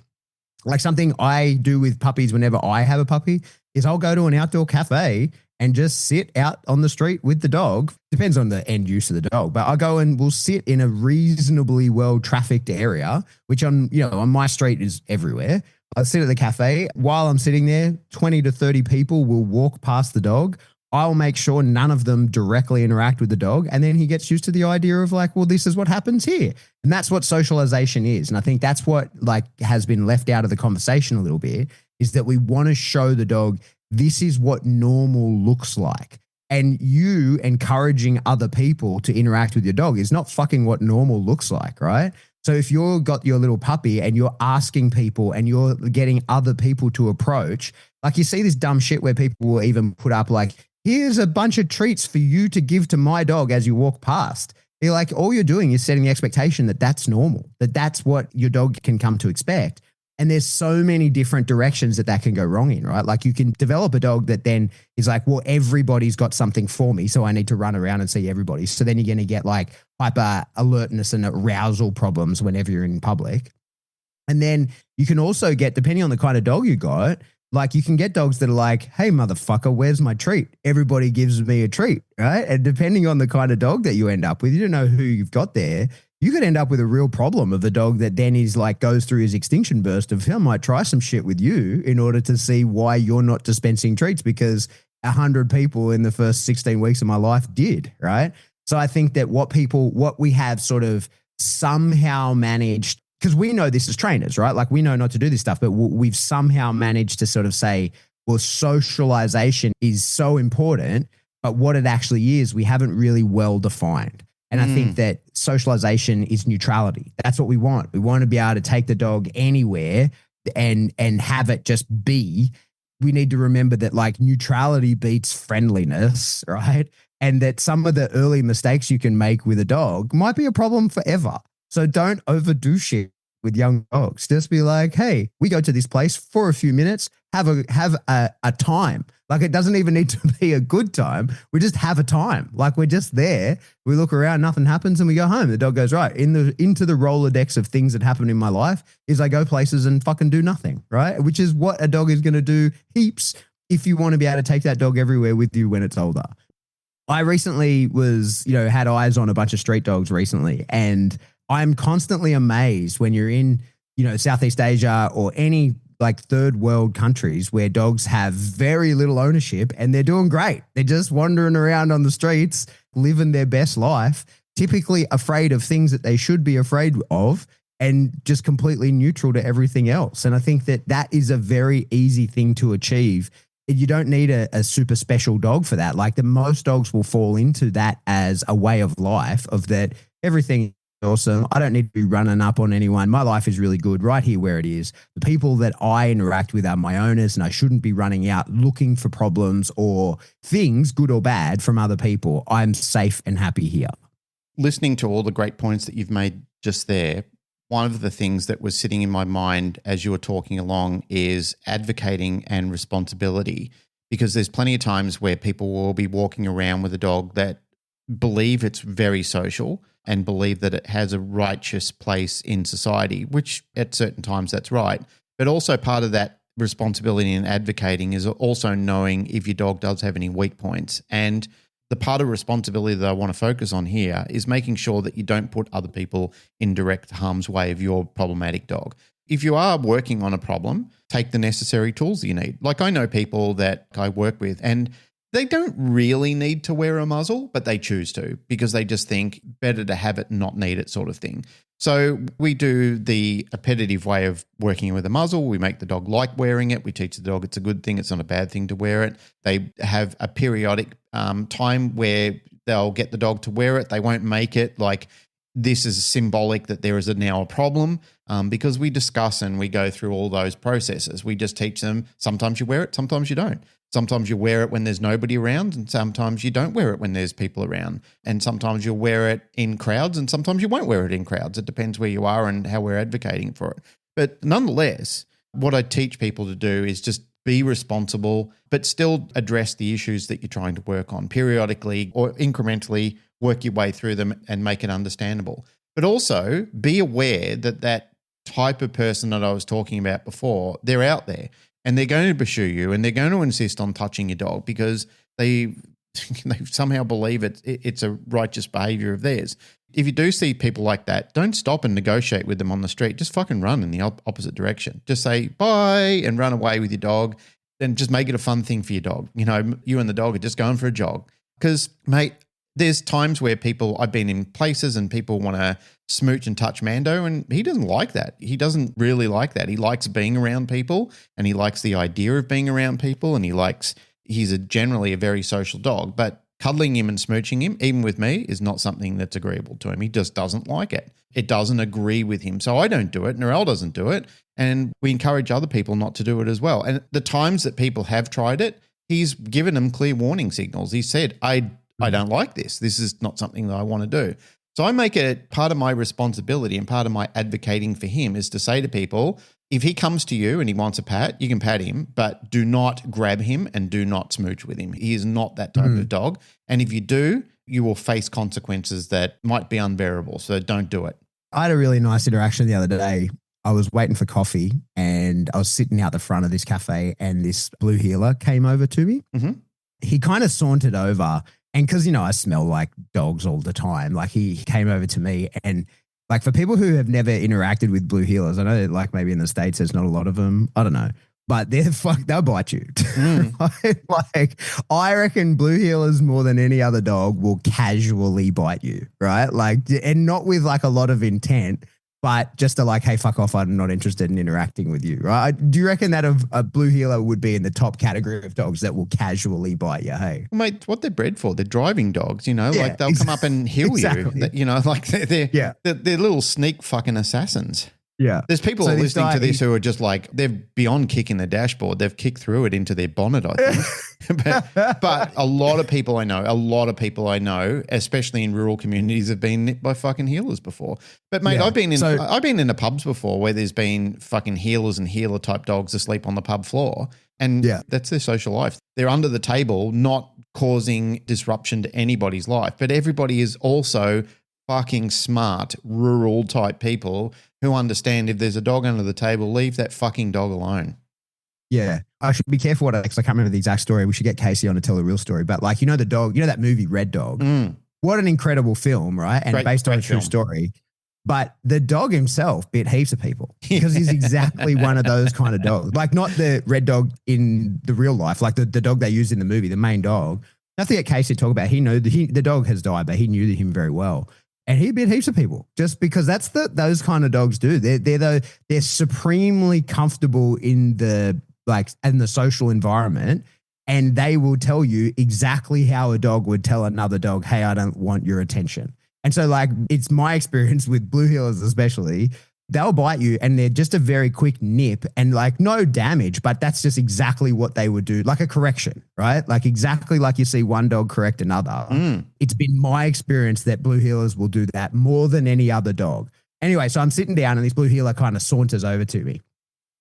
Like something I do with puppies whenever I have a puppy is I'll go to an outdoor cafe and just sit out on the street with the dog. Depends on the end use of the dog, but I'll go and we'll sit in a reasonably well trafficked area, which on my street is everywhere. I'll sit at the cafe. While I'm sitting there, 20 to 30 people will walk past the dog. I'll make sure none of them directly interact with the dog. And then he gets used to the idea of like, well, this is what happens here. And that's what socialization is. And I think that's what like has been left out of the conversation a little bit, is that we want to show the dog, this is what normal looks like. And you encouraging other people to interact with your dog is not fucking what normal looks like, right? So if you've got your little puppy and you're asking people and you're getting other people to approach, like you see this dumb shit where people will even put up like, here's a bunch of treats for you to give to my dog as you walk past. You're like, all you're doing is setting the expectation that that's normal, that that's what your dog can come to expect. And there's so many different directions that can go wrong in, right? Like you can develop a dog that then is like, well, everybody's got something for me, so I need to run around and see everybody. So then you're going to get like hyper alertness and arousal problems whenever you're in public. And then you can also get, depending on the kind of dog you got, like you can get dogs that are like, hey, motherfucker, where's my treat? Everybody gives me a treat, right? And depending on the kind of dog that you end up with, you don't know who you've got there. You could end up with a real problem of the dog that then is like goes through his extinction burst of, I might try some shit with you in order to see why you're not dispensing treats, because 100 people in the first 16 weeks of my life did, right? So I think that what we have sort of somehow managed, because we know this as trainers, right? Like we know not to do this stuff, but we've somehow managed to sort of say, well, socialization is so important, but what it actually is, we haven't really well defined. And I think that socialization is neutrality. That's what we want. We want to be able to take the dog anywhere and have it just be. we need to remember that like neutrality beats friendliness, right? And that some of the early mistakes you can make with a dog might be a problem forever. So don't overdo shit with young dogs. Just be like, hey, we go to this place for a few minutes, have a time. Like it doesn't even need to be a good time. We just have a time. Like we're just there. We look around, nothing happens, and we go home. The dog goes, right, into the Rolodex of things that happen in my life is I go places and fucking do nothing, right? Which is what a dog is going to do heaps if you want to be able to take that dog everywhere with you when it's older. I recently had eyes on a bunch of street dogs recently, and I'm constantly amazed when you're in, Southeast Asia or any like third world countries where dogs have very little ownership and they're doing great. They're just wandering around on the streets, living their best life, typically afraid of things that they should be afraid of and just completely neutral to everything else. And I think that is a very easy thing to achieve. You don't need a super special dog for that. Like most dogs will fall into that as a way of life of that everything awesome. I don't need to be running up on anyone. My life is really good right here where it is. The people that I interact with are my owners, and I shouldn't be running out looking for problems or things, good or bad, from other people. I'm safe and happy here. Listening to all the great points that you've made just there, one of the things that was sitting in my mind as you were talking along is advocating and responsibility, because there's plenty of times where people will be walking around with a dog that believe it's very social and believe that it has a righteous place in society, which at certain times that's right. But also part of that responsibility in advocating is also knowing if your dog does have any weak points. And the part of responsibility that I want to focus on here is making sure that you don't put other people in direct harm's way of your problematic dog. If you are working on a problem, take the necessary tools that you need. Like I know people that I work with and they don't really need to wear a muzzle, but they choose to because they just think better to have it and not need it sort of thing. So we do the appetitive way of working with a muzzle. We make the dog like wearing it. We teach the dog it's a good thing. It's not a bad thing to wear it. They have a periodic time where they'll get the dog to wear it. They won't make it like this is symbolic that there is now a problem because we discuss and we go through all those processes. We just teach them sometimes you wear it, sometimes you don't. Sometimes you wear it when there's nobody around and sometimes you don't wear it when there's people around. And sometimes you'll wear it in crowds and sometimes you won't wear it in crowds. It depends where you are and how we're advocating for it. But nonetheless, what I teach people to do is just be responsible, but still address the issues that you're trying to work on periodically or incrementally, work your way through them and make it understandable. But also be aware that that type of person that I was talking about before, they're out there. And they're going to pursue you and they're going to insist on touching your dog because they somehow believe it's a righteous behavior of theirs. If you do see people like that, don't stop and negotiate with them on the street. Just fucking run in the opposite direction. Just say bye and run away with your dog and just make it a fun thing for your dog. You and the dog are just going for a jog. Because, mate, there's times where I've been in places and people want to smooch and touch Mando and he doesn't like that. He doesn't really like that. He likes being around people and he likes the idea of being around people and he's generally a very social dog, but cuddling him and smooching him, even with me, is not something that's agreeable to him. He just doesn't like it. It doesn't agree with him. So I don't do it. Narelle doesn't do it. And we encourage other people not to do it as well. And the times that people have tried it, he's given them clear warning signals. He said, I don't like this. This is not something that I want to do. So I make it part of my responsibility and part of my advocating for him is to say to people, if he comes to you and he wants a pat, you can pat him, but do not grab him and do not smooch with him. He is not that type of dog. And if you do, you will face consequences that might be unbearable. So don't do it. I had a really nice interaction the other day. I was waiting for coffee and I was sitting out the front of this cafe and this blue heeler came over to me. Mm-hmm. He kind of sauntered over. And because, I smell like dogs all the time, like he came over to me and like for people who have never interacted with blue heelers, I know like maybe in the States there's not a lot of them. I don't know. But they'll bite you. Like I reckon blue heelers more than any other dog will casually bite you, right? Like, and not with like a lot of intent, but just to like, hey, fuck off, I'm not interested in interacting with you, right? Do you reckon that a blue heeler would be in the top category of dogs that will casually bite you, hey? Well, mate, what they're bred for, they're driving dogs, like they'll come up and heal you, like they're little sneak fucking assassins. Yeah. There's people So this listening to guy, this who are just like, they're beyond kicking the dashboard. They've kicked through it into their bonnet, I think. but a lot of people I know, especially in rural communities, have been nipped by fucking healers before. But mate, Yeah. I've been in the pubs before where there's been fucking healers and healer type dogs asleep on the pub floor. And that's their social life. They're under the table, not causing disruption to anybody's life. But everybody is also fucking smart, rural type people who understand if there's a dog under the table, leave that fucking dog alone. Yeah. I should be careful what I can't remember the exact story. We should get Casey on to tell a real story. But like, the dog, that movie Red Dog, what an incredible film, right? And based on a true story. But the dog himself bit heaps of people because he's exactly one of those kind of dogs. Like not the red dog in the real life, like the dog they used in the movie, the main dog. Nothing that Casey talked about. He knew the dog has died, but he knew him very well. And he bit heaps of people just because that's those kind of dogs do. They're supremely comfortable in the social environment, and they will tell you exactly how a dog would tell another dog, "Hey, I don't want your attention." And so like it's my experience with blue heelers especially, they'll bite you and they're just a very quick nip and like no damage, but that's just exactly what they would do, like a correction, right? Like exactly like you see one dog correct another. It's been my experience that blue heelers will do that more than any other dog. Anyway, so I'm sitting down and this blue heeler kind of saunters over to me.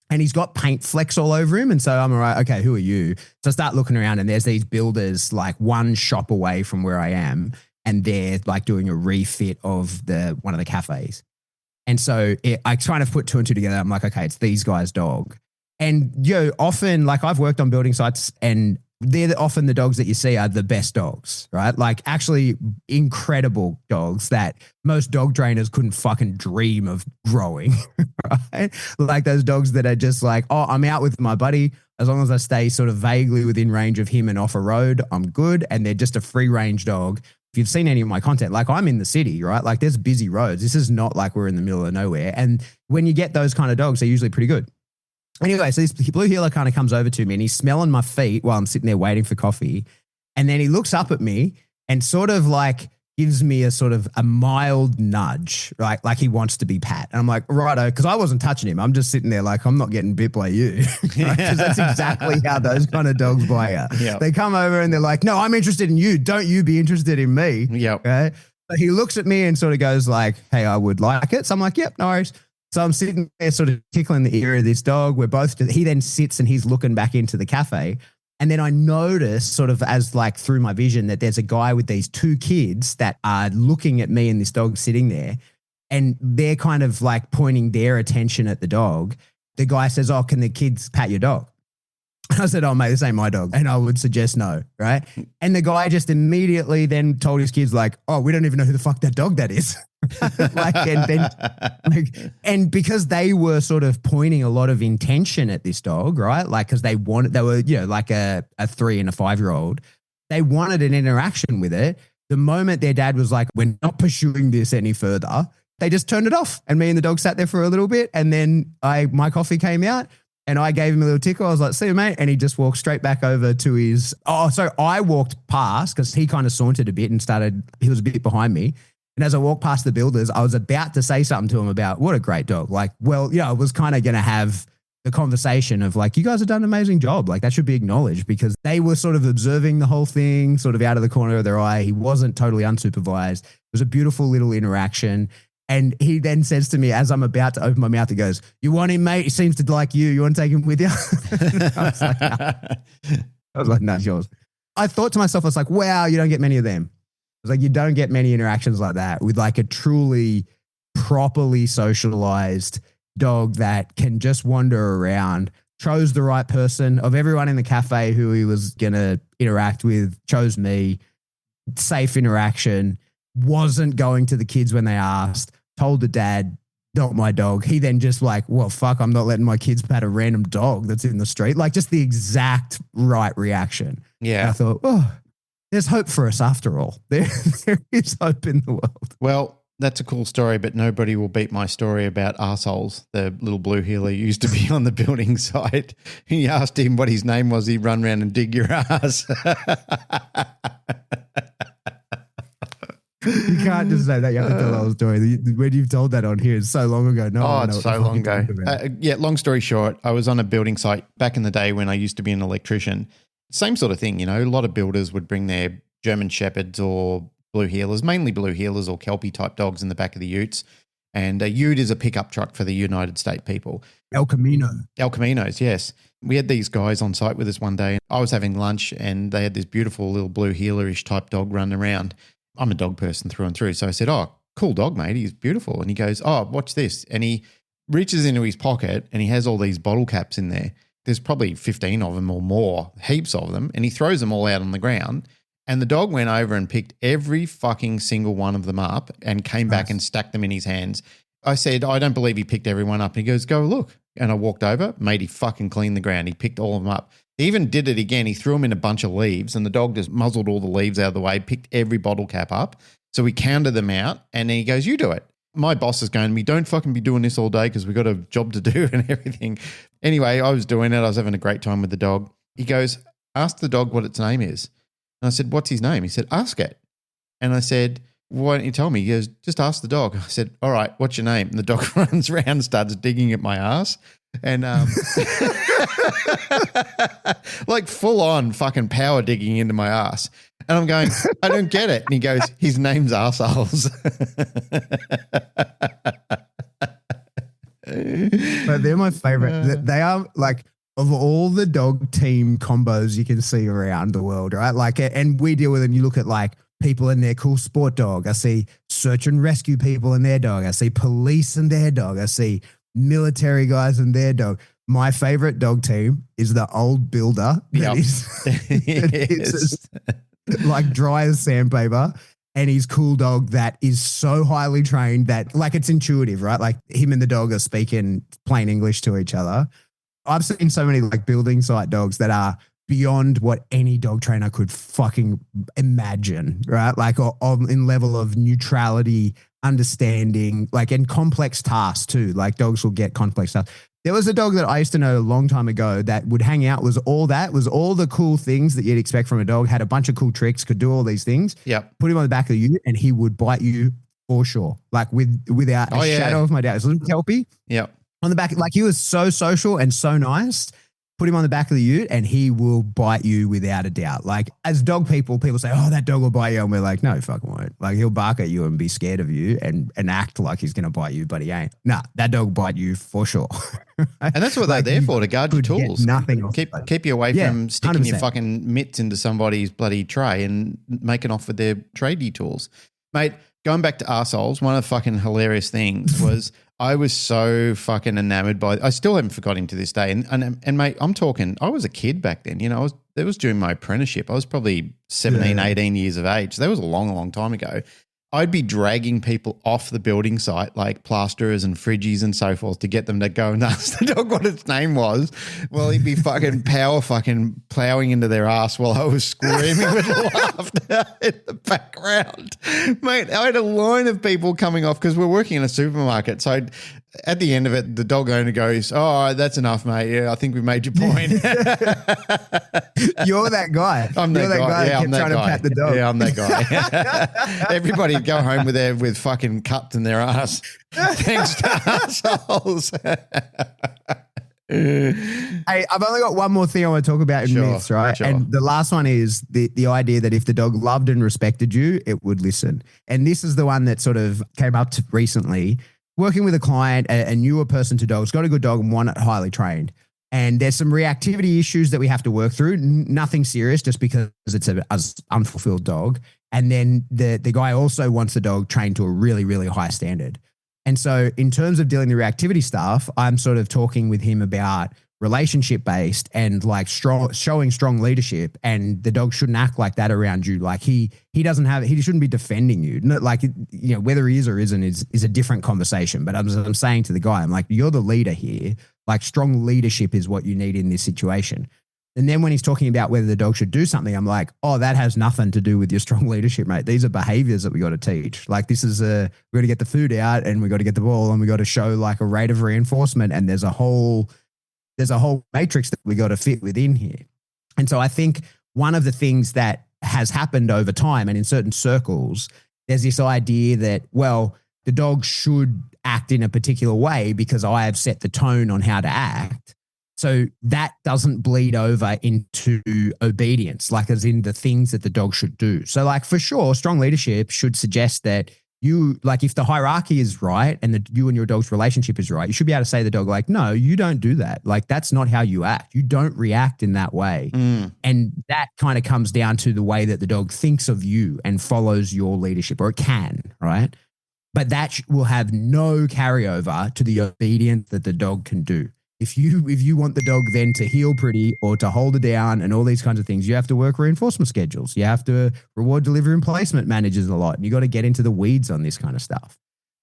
And he's got paint flecks all over him. And so I'm all right, okay, who are you? So I start looking around and there's these builders like one shop away from where I am. And they're like doing a refit of one of the cafes. And so I kind of put two and two together. I'm like, okay, it's these guys' dog. And often like I've worked on building sites and they're often the dogs that you see are the best dogs, right? Like actually incredible dogs that most dog trainers couldn't fucking dream of growing, right? Like those dogs that are just like, oh, I'm out with my buddy. As long as I stay sort of vaguely within range of him and off a road, I'm good. And they're just a free range dog. If you've seen any of my content, like I'm in the city, right? Like there's busy roads. This is not like we're in the middle of nowhere. And when you get those kind of dogs, they're usually pretty good. Anyway, so this blue heeler kind of comes over to me and he's smelling my feet while I'm sitting there waiting for coffee. And then he looks up at me and sort of like gives me a sort of a mild nudge, right? Like he wants to be pat. And I'm like, righto, because I wasn't touching him. I'm just sitting there like, I'm not getting bit by you. Right? Because that's exactly how those kind of dogs bite you. Yep. They come over and they're like, no, I'm interested in you. Don't you be interested in me. Yep. Okay? So he looks at me and sort of goes like, hey, I would like it. So I'm like, yep, no worries. So I'm sitting there sort of tickling the ear of this dog. He then sits and he's looking back into the cafe. And then I notice sort of as like through my vision that there's a guy with these two kids that are looking at me and this dog sitting there. And they're kind of like pointing their attention at the dog. The guy says, oh, can the kids pat your dog? I said, oh, mate, this ain't my dog. And I would suggest no, right? And the guy just immediately then told his kids like, oh, we don't even know who the fuck that dog that is. And because they were sort of pointing a lot of intention at this dog, right? Like, because they were, like a 3 and a 5-year-old. They wanted an interaction with it. The moment their dad was like, we're not pursuing this any further, they just turned it off. And me and the dog sat there for a little bit. And then my coffee came out. And I gave him a little tickle. I was like, see you, mate. And he just walked straight back over to his... So I walked past because he kind of sauntered a bit and he was a bit behind me. And as I walked past the builders, I was about to say something to him about what a great dog. Like, well, I was kind of going to have the conversation of like, you guys have done an amazing job. Like that should be acknowledged because they were sort of observing the whole thing sort of out of the corner of their eye. He wasn't totally unsupervised. It was a beautiful little interaction. And he then says to me, as I'm about to open my mouth, he goes, you want him, mate? He seems to like you. You want to take him with you? I was like, no, it's yours. I thought to myself, I was like, wow, you don't get many of them. I was like, you don't get many interactions like that with like a truly properly socialized dog that can just wander around, chose the right person. Of everyone in the cafe who he was going to interact with, chose me, safe interaction. Wasn't going to the kids when they asked, told the dad, not my dog. He then just like, well, fuck, I'm not letting my kids pat a random dog that's in the street. Like just the exact right reaction. Yeah. And I thought, oh, there's hope for us after all. There is hope in the world. Well, that's a cool story, but nobody will beat my story about arseholes. The little blue heeler used to be on the building site. He asked him what his name was. He'd run around and dig your ass. You can't just say that. You have to tell the whole story. When you've told that on here, it's so long ago. No, Oh, one it's knows so what the long fuck ago. you're talking about. Yeah, long story short, I was on a building site back in the day when I used to be an electrician. Same sort of thing, you know, a lot of builders would bring their German Shepherds or Blue Heelers, mainly Blue Heelers or Kelpie type dogs in the back of the utes. And a ute is a pickup truck for the United States people. El Camino. El Caminos, yes. We had these guys on site with us one day. I was having lunch and they had this beautiful little Blue Heeler-ish type dog running around. I'm a dog person through and through. So I said, oh, cool dog, mate. He's beautiful. And he goes, oh, watch this. And he reaches into his pocket and he has all these bottle caps in there. There's probably 15 of them or more, heaps of them. And he throws them all out on the ground. And the dog went over and picked every fucking single one of them up and came back and stacked them in his hands. I said, I don't believe he picked everyone up. And he goes, go look. And I walked over, made him fucking clean the ground. He picked all of them up. He even did it again. He threw them in a bunch of leaves and the dog just muzzled all the leaves out of the way, picked every bottle cap up. So we counted them out and then he goes, you do it. My boss is going to me, don't fucking be doing this all day because we've got a job to do and everything. Anyway, I was doing it. I was having a great time with the dog. He goes, ask the dog what its name is. And I said, what's his name? He said, ask it. And I said, why don't you tell me? He goes, just ask the dog. I said, all right, what's your name? And the dog runs around and starts digging at my ass. And like full on fucking power digging into my ass. And I'm going, I don't get it. And he goes, his name's Arseholes. But they're my favorite. They are like, of all the dog team combos you can see around the world, right? Like, and we deal with them. You look at like people and their cool sport dog. I see search and rescue people and their dog. I see police and their dog. I see military guys and their dog. My favorite dog team is the old builder that is like dry as sandpaper, and his cool dog that is so highly trained that like it's intuitive, right? Like him and the dog are speaking plain English to each other. I've seen so many like building site dogs that are beyond what any dog trainer could fucking imagine, right? Like in level of neutrality, understanding, like, and complex tasks too. Like dogs will get complex tasks. There was a dog that I used to know a long time ago that would hang out, was all the cool things that you'd expect from a dog, had a bunch of cool tricks, could do all these things. Yep. Put him on the back of the ute and he would bite you for sure. Like without a shadow of my doubt. It's a little Kelpie. Yep. On the back, like he was so social and so nice. Put him on the back of the ute and he will bite you without a doubt. Like as dog people say, oh, that dog will bite you. And we're like, no, he fucking won't. Like he'll bark at you and be scared of you and act like he's going to bite you, but he ain't. Nah, that dog will bite you for sure. And that's what they're there for, to guard your tools. Nothing Keep you away from sticking 100%. your fucking mitts into somebody's bloody tray and making off with their tradie tools. Mate, going back to arseholes, one of the fucking hilarious things was I was so fucking enamored by, I still haven't forgotten to this day. And mate, I'm talking, I was a kid back then, you know, that was during my apprenticeship. I was probably 17, 18 years of age. That was a long, long time ago. I'd be dragging people off the building site, like plasterers and fridgies and so forth, to get them to go and ask the dog what its name was. Well, he'd be fucking plowing into their ass while I was screaming with laughter in the background. Mate, I had a line of people coming off because we're working in a supermarket. So at the end of it, the dog owner goes, oh, that's enough, mate. Yeah, I think we've made your point. You're that guy. I'm that guy. That kept trying to pat the dog. Yeah, I'm that guy. Everybody go home with fucking cuts in their ass. Thanks to assholes. Hey, I've only got one more thing I want to talk about in myths, right? Sure. And the last one is the idea that if the dog loved and respected you, it would listen. And this is the one that sort of came up recently. Working with a client, a newer person to dogs, got a good dog and one highly trained. And there's some reactivity issues that we have to work through. Nothing serious, just because it's an unfulfilled dog. And then the guy also wants the dog trained to a really, really high standard. And so in terms of dealing the reactivity stuff, I'm sort of talking with him about relationship based and like showing strong leadership, and the dog shouldn't act like that around you. Like he shouldn't be defending you. No, like, you know, whether he is or isn't is a different conversation. But I'm saying to the guy, I'm like, you're the leader here. Like strong leadership is what you need in this situation. And then when he's talking about whether the dog should do something, I'm like, oh, that has nothing to do with your strong leadership, mate. These are behaviors that we got to teach. Like this is we got to get the food out and we got to get the ball and we got to show like a rate of reinforcement. And there's a whole matrix that we got to fit within here. And so I think one of the things that has happened over time and in certain circles there's this idea that, well, the dog should act in a particular way because I have set the tone on how to act. So that doesn't bleed over into obedience, like as in the things that the dog should do. So like for sure, strong leadership should suggest that you, like if the hierarchy is right and you and your dog's relationship is right, you should be able to say to the dog like, no, you don't do that. Like that's not how you act. You don't react in that way. And that kind of comes down to the way that the dog thinks of you and follows your leadership, or it can, right? But that will have no carryover to the obedience that the dog can do. If you want the dog then to heel pretty or to hold it down and all these kinds of things, you have to work reinforcement schedules. You have to reward delivery and placement managers a lot. And you got to get into the weeds on this kind of stuff.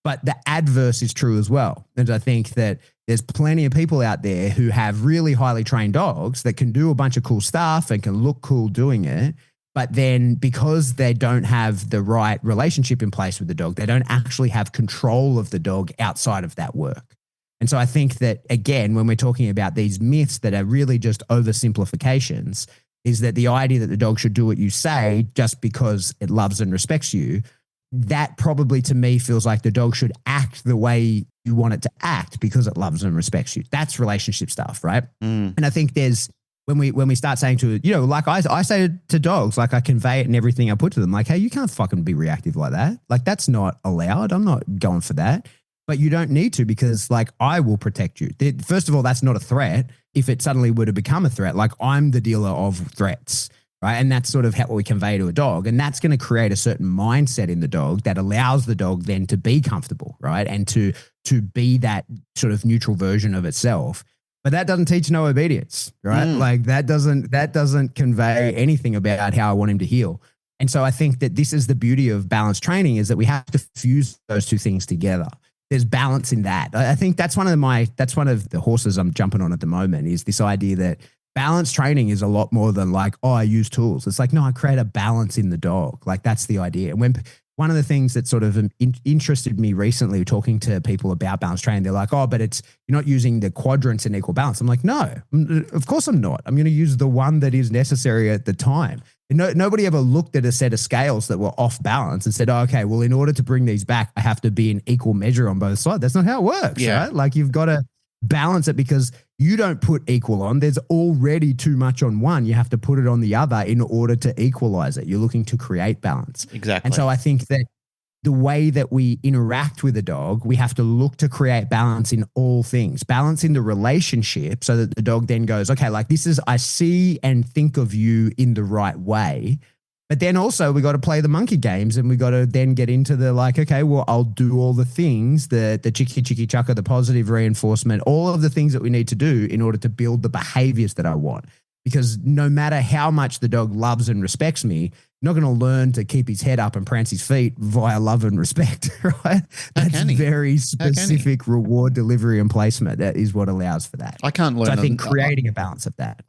But the adverse is true as well. And I think that there's plenty of people out there who have really highly trained dogs that can do a bunch of cool stuff and can look cool doing it. But then because they don't have the right relationship in place with the dog, they don't actually have control of the dog outside of that work. And so I think that, again, when we're talking about these myths that are really just oversimplifications, is that the idea that the dog should do what you say just because it loves and respects you, that probably to me feels like the dog should act the way you want it to act because it loves and respects you. That's relationship stuff, right? And I think there's, when we start saying to, you know, like I say to dogs, like I convey it in everything I put to them, like, hey, you can't fucking be reactive like that. Like that's not allowed. I'm not going for that. But you don't need to, because like I will protect you. First of all, that's not a threat. If it suddenly were to become a threat, like I'm the dealer of threats, right? And that's sort of how we convey to a dog. And that's going to create a certain mindset in the dog that allows the dog then to be comfortable, right? And to be that sort of neutral version of itself. But that doesn't teach no obedience, right? Like that doesn't convey anything about how I want him to heal. And so I think that this is the beauty of balanced training, is that we have to fuse those two things together. There's balance in that. I think that's one of the horses I'm jumping on at the moment, is this idea that balanced training is a lot more than like, oh, I use tools. It's like, no, I create a balance in the dog. Like that's the idea. And when one of the things that sort of interested me recently talking to people about balanced training, they're like, oh, but you're not using the quadrants in equal balance. I'm like, no, of course I'm not. I'm going to use the one that is necessary at the time. Nobody ever looked at a set of scales that were off balance and said, oh, okay, well, in order to bring these back, I have to be in equal measure on both sides. That's not how it works, right? Like you've got to balance it, because you don't put equal on. There's already too much on one. You have to put it on the other in order to equalize it. You're looking to create balance. Exactly. And so I think that the way that we interact with a dog, we have to look to create balance in all things, balance in the relationship, so that the dog then goes, okay, like this is, I see and think of you in the right way. But then also we got to play the monkey games, and we got to then get into the like, okay, well, I'll do all the things, the chicky chicky chucka, the positive reinforcement, all of the things that we need to do in order to build the behaviors that I want. Because no matter how much the dog loves and respects me, not going to learn to keep his head up and prance his feet via love and respect, right? That's very specific reward delivery and placement. That is what allows for that. I can't learn. So I think creating a balance of that.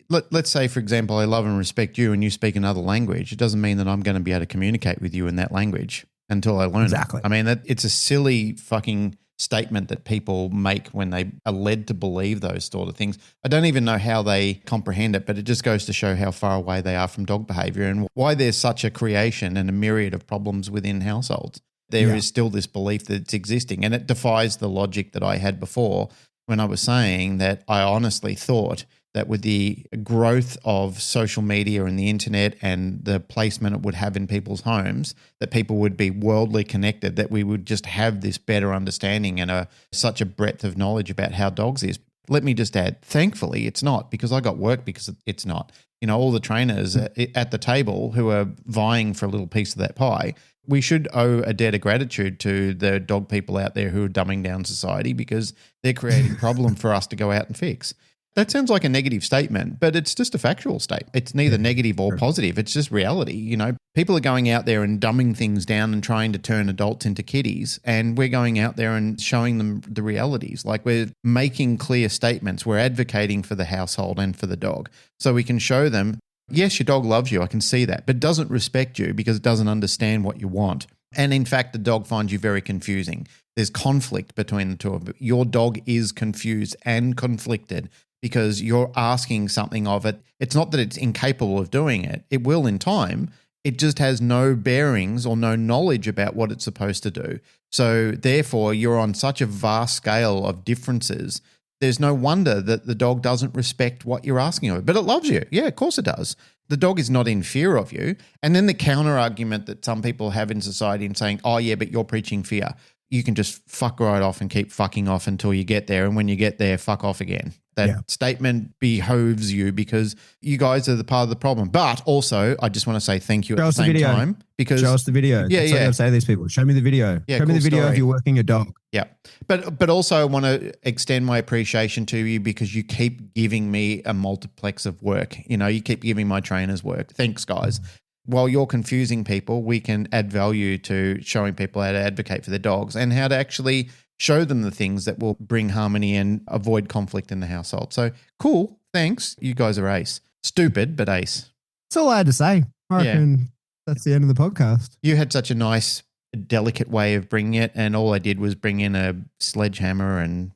Let's say, for example, I love and respect you and you speak another language, it doesn't mean that I'm going to be able to communicate with you in that language until I learn it. I mean, it's a silly fucking statement that people make when they are led to believe those sort of things. I don't even know how they comprehend it, but it just goes to show how far away they are from dog behavior and why there's such a creation and a myriad of problems within households. There is still this belief that it's existing, and it defies the logic that I had before when I was saying that I honestly thought that with the growth of social media and the internet and the placement it would have in people's homes, that people would be worldly connected, that we would just have this better understanding and such a breadth of knowledge about how dogs is. Let me just add, thankfully it's not, because I got work because it's not. You know, all the trainers at the table who are vying for a little piece of that pie, we should owe a debt of gratitude to the dog people out there who are dumbing down society, because they're creating a problem for us to go out and fix. That sounds like a negative statement, but it's just a factual statement. It's neither negative or positive. It's just reality. You know, people are going out there and dumbing things down and trying to turn adults into kiddies, and we're going out there and showing them the realities. Like, we're making clear statements. We're advocating for the household and for the dog, so we can show them, yes, your dog loves you. I can see that, but doesn't respect you because it doesn't understand what you want. And in fact, the dog finds you very confusing. There's conflict between the two of you. Your dog is confused and conflicted because you're asking something of it. It's not that it's incapable of doing it. It will in time. It just has no bearings or no knowledge about what it's supposed to do. So therefore, you're on such a vast scale of differences. There's no wonder that the dog doesn't respect what you're asking of it. But it loves you. Yeah, of course it does. The dog is not in fear of you. And then the counter argument that some people have in society and saying, oh, yeah, but you're preaching fear. You can just fuck right off and keep fucking off until you get there. And when you get there, fuck off again. That statement behoves you because you guys are the part of the problem. But also, I just want to say thank you at the same time. Because show us the video. Yeah, That's what I gotta say to these people. Show me the video. Yeah, show me cool the video story. of you working a dog. Yeah. But also I want to extend my appreciation to you because you keep giving me a multiplex of work. You know, you keep giving my trainers work. Thanks, guys. While you're confusing people, we can add value to showing people how to advocate for their dogs and how to actually show them the things that will bring harmony and avoid conflict in the household. So cool. Thanks. You guys are ace. Stupid, but ace. That's all I had to say. I reckon that's the end of the podcast. You had such a nice, delicate way of bringing it, and all I did was bring in a sledgehammer and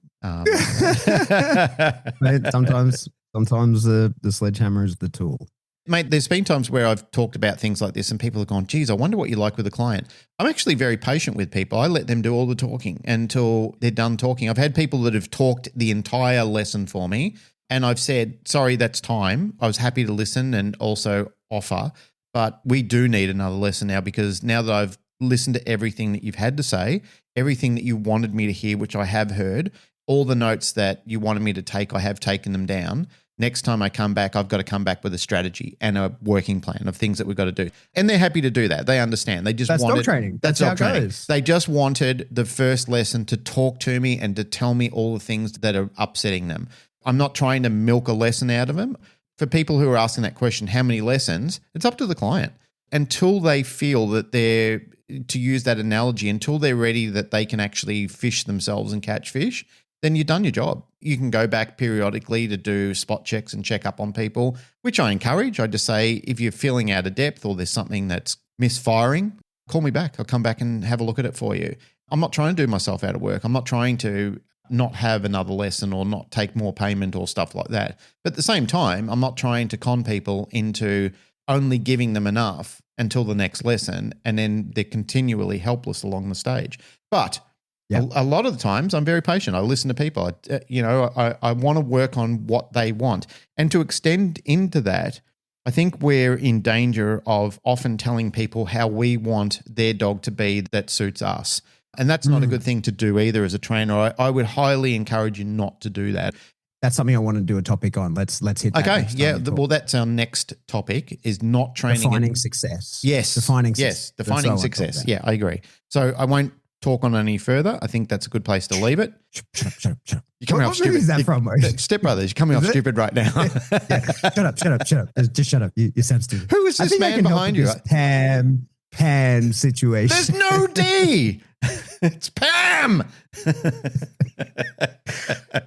Mate, sometimes the sledgehammer is the tool. Mate, there's been times where I've talked about things like this and people have gone, geez, I wonder what you like with a client. I'm actually very patient with people. I let them do all the talking until they're done talking. I've had people that have talked the entire lesson for me and I've said, sorry, that's time. I was happy to listen and also offer, but we do need another lesson now because now that I've listened to everything that you've had to say, everything that you wanted me to hear, which I have heard, all the notes that you wanted me to take, I have taken them down. Next time I come back, I've got to come back with a strategy and a working plan of things that we've got to do. And they're happy to do that. They understand. They just That's wanted dog training. That's how dog it training. goes. They just wanted the first lesson to talk to me and to tell me all the things that are upsetting them. I'm not trying to milk a lesson out of them. For people who are asking that question, how many lessons? It's up to the client. Until they feel that they're, to use that analogy, until they're ready that they can actually fish themselves and catch fish, then you've done your job. You can go back periodically to do spot checks and check up on people, which I encourage. I just say, if you're feeling out of depth or there's something that's misfiring, call me back. I'll come back and have a look at it for you. I'm not trying to do myself out of work. I'm not trying to not have another lesson or not take more payment or stuff like that. But at the same time, I'm not trying to con people into only giving them enough until the next lesson, and then they're continually helpless along the stage. But a lot of the times I'm very patient. I listen to people. I want to work on what they want. And to extend into that, I think we're in danger of often telling people how we want their dog to be that suits us. And that's not a good thing to do either as a trainer. I would highly encourage you not to do that. That's something I want to do a topic on. Let's hit that. Okay, well, that's our next topic is not training. Defining success. Yes. Defining success. Yes, defining success. Yeah, I agree. So I won't talk on any further. I think that's a good place to leave it. Shut up. You're coming off What movie stupid. is that from? Step Brothers. You're coming off stupid right now. Shut up. Just shut up. You sound stupid. Who is this man behind you? Pam situation. There's no D. It's Pam.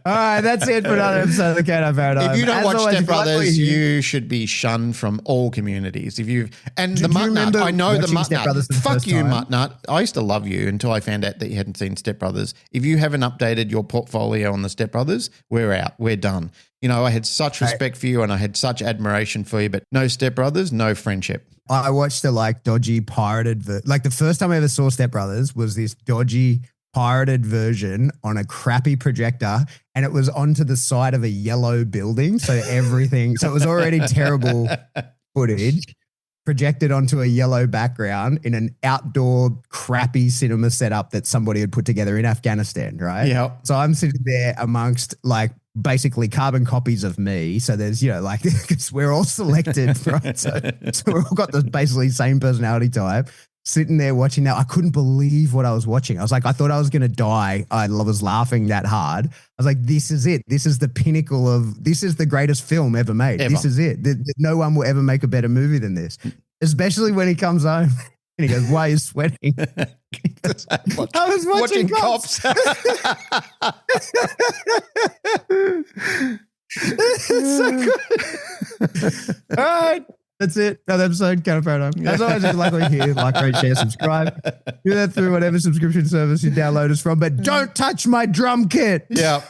All right, that's it for another episode of the Canine Paradigm. If you don't As watch always, Step if you like what Brothers, you hear- you should be shunned from all communities. If you've and Do the you Mutt Nut, remember I know the watching Mutt Step Brothers Nut. for the Fuck first you, time? Mutt Nut. I used to love you until I found out that you hadn't seen Step Brothers. If you haven't updated your portfolio on the Step Brothers, we're out. We're done. You know, I had such respect for you and I had such admiration for you, but no Step Brothers, no friendship. I watched the dodgy pirated the first time I ever saw Step Brothers was this dodgy pirated version on a crappy projector, and it was onto the side of a yellow building. So it was already terrible footage projected onto a yellow background in an outdoor crappy cinema setup that somebody had put together in Afghanistan, right? Yeah. So I'm sitting there amongst basically carbon copies of me. So there's, because we're all selected, right? So we've all got the basically same personality type. Sitting there watching that, I couldn't believe what I was watching. I thought I was going to die. I was laughing that hard. I was like, this is it. This is the pinnacle this is the greatest film ever made. Ever. This is it. No one will ever make a better movie than this, especially when he comes home and he goes, why are you sweating? I was watching Cops. It's so good. All right. That's it. Another episode, Canine Paradigm. As always, if you like what you hear, like, rate, share, subscribe. Do that through whatever subscription service you download us from, but don't touch my drum kit. Yeah.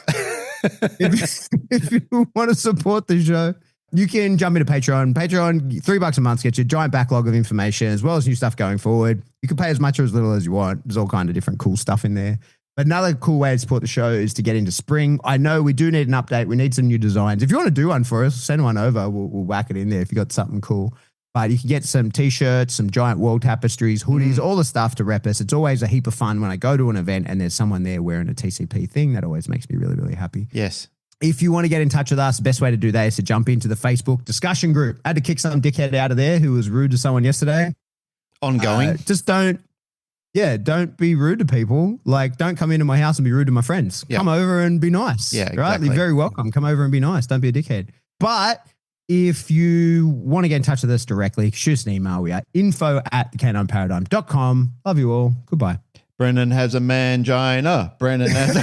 If you want to support the show, you can jump into Patreon. Patreon, $3 a month gets you a giant backlog of information as well as new stuff going forward. You can pay as much or as little as you want. There's all kind of different cool stuff in there. But another cool way to support the show is to get into spring. I know we do need an update. We need some new designs. If you want to do one for us, send one over. We'll whack it in there if you got something cool. But you can get some T-shirts, some giant wall tapestries, hoodies, all the stuff to rep us. It's always a heap of fun when I go to an event and there's someone there wearing a TCP thing. That always makes me really, really happy. Yes. If you want to get in touch with us, the best way to do that is to jump into the Facebook discussion group. I had to kick some dickhead out of there who was rude to someone yesterday. Ongoing. Just don't be rude to people. Like, don't come into my house and be rude to my friends. Yep. Come over and be nice. Yeah, right? exactly. You're very welcome. Come over and be nice. Don't be a dickhead. But if you want to get in touch with us directly, shoot us an email. We are info@thecanineparadigm.com. Love you all. Goodbye. Brendan has a mangina. Brendan has a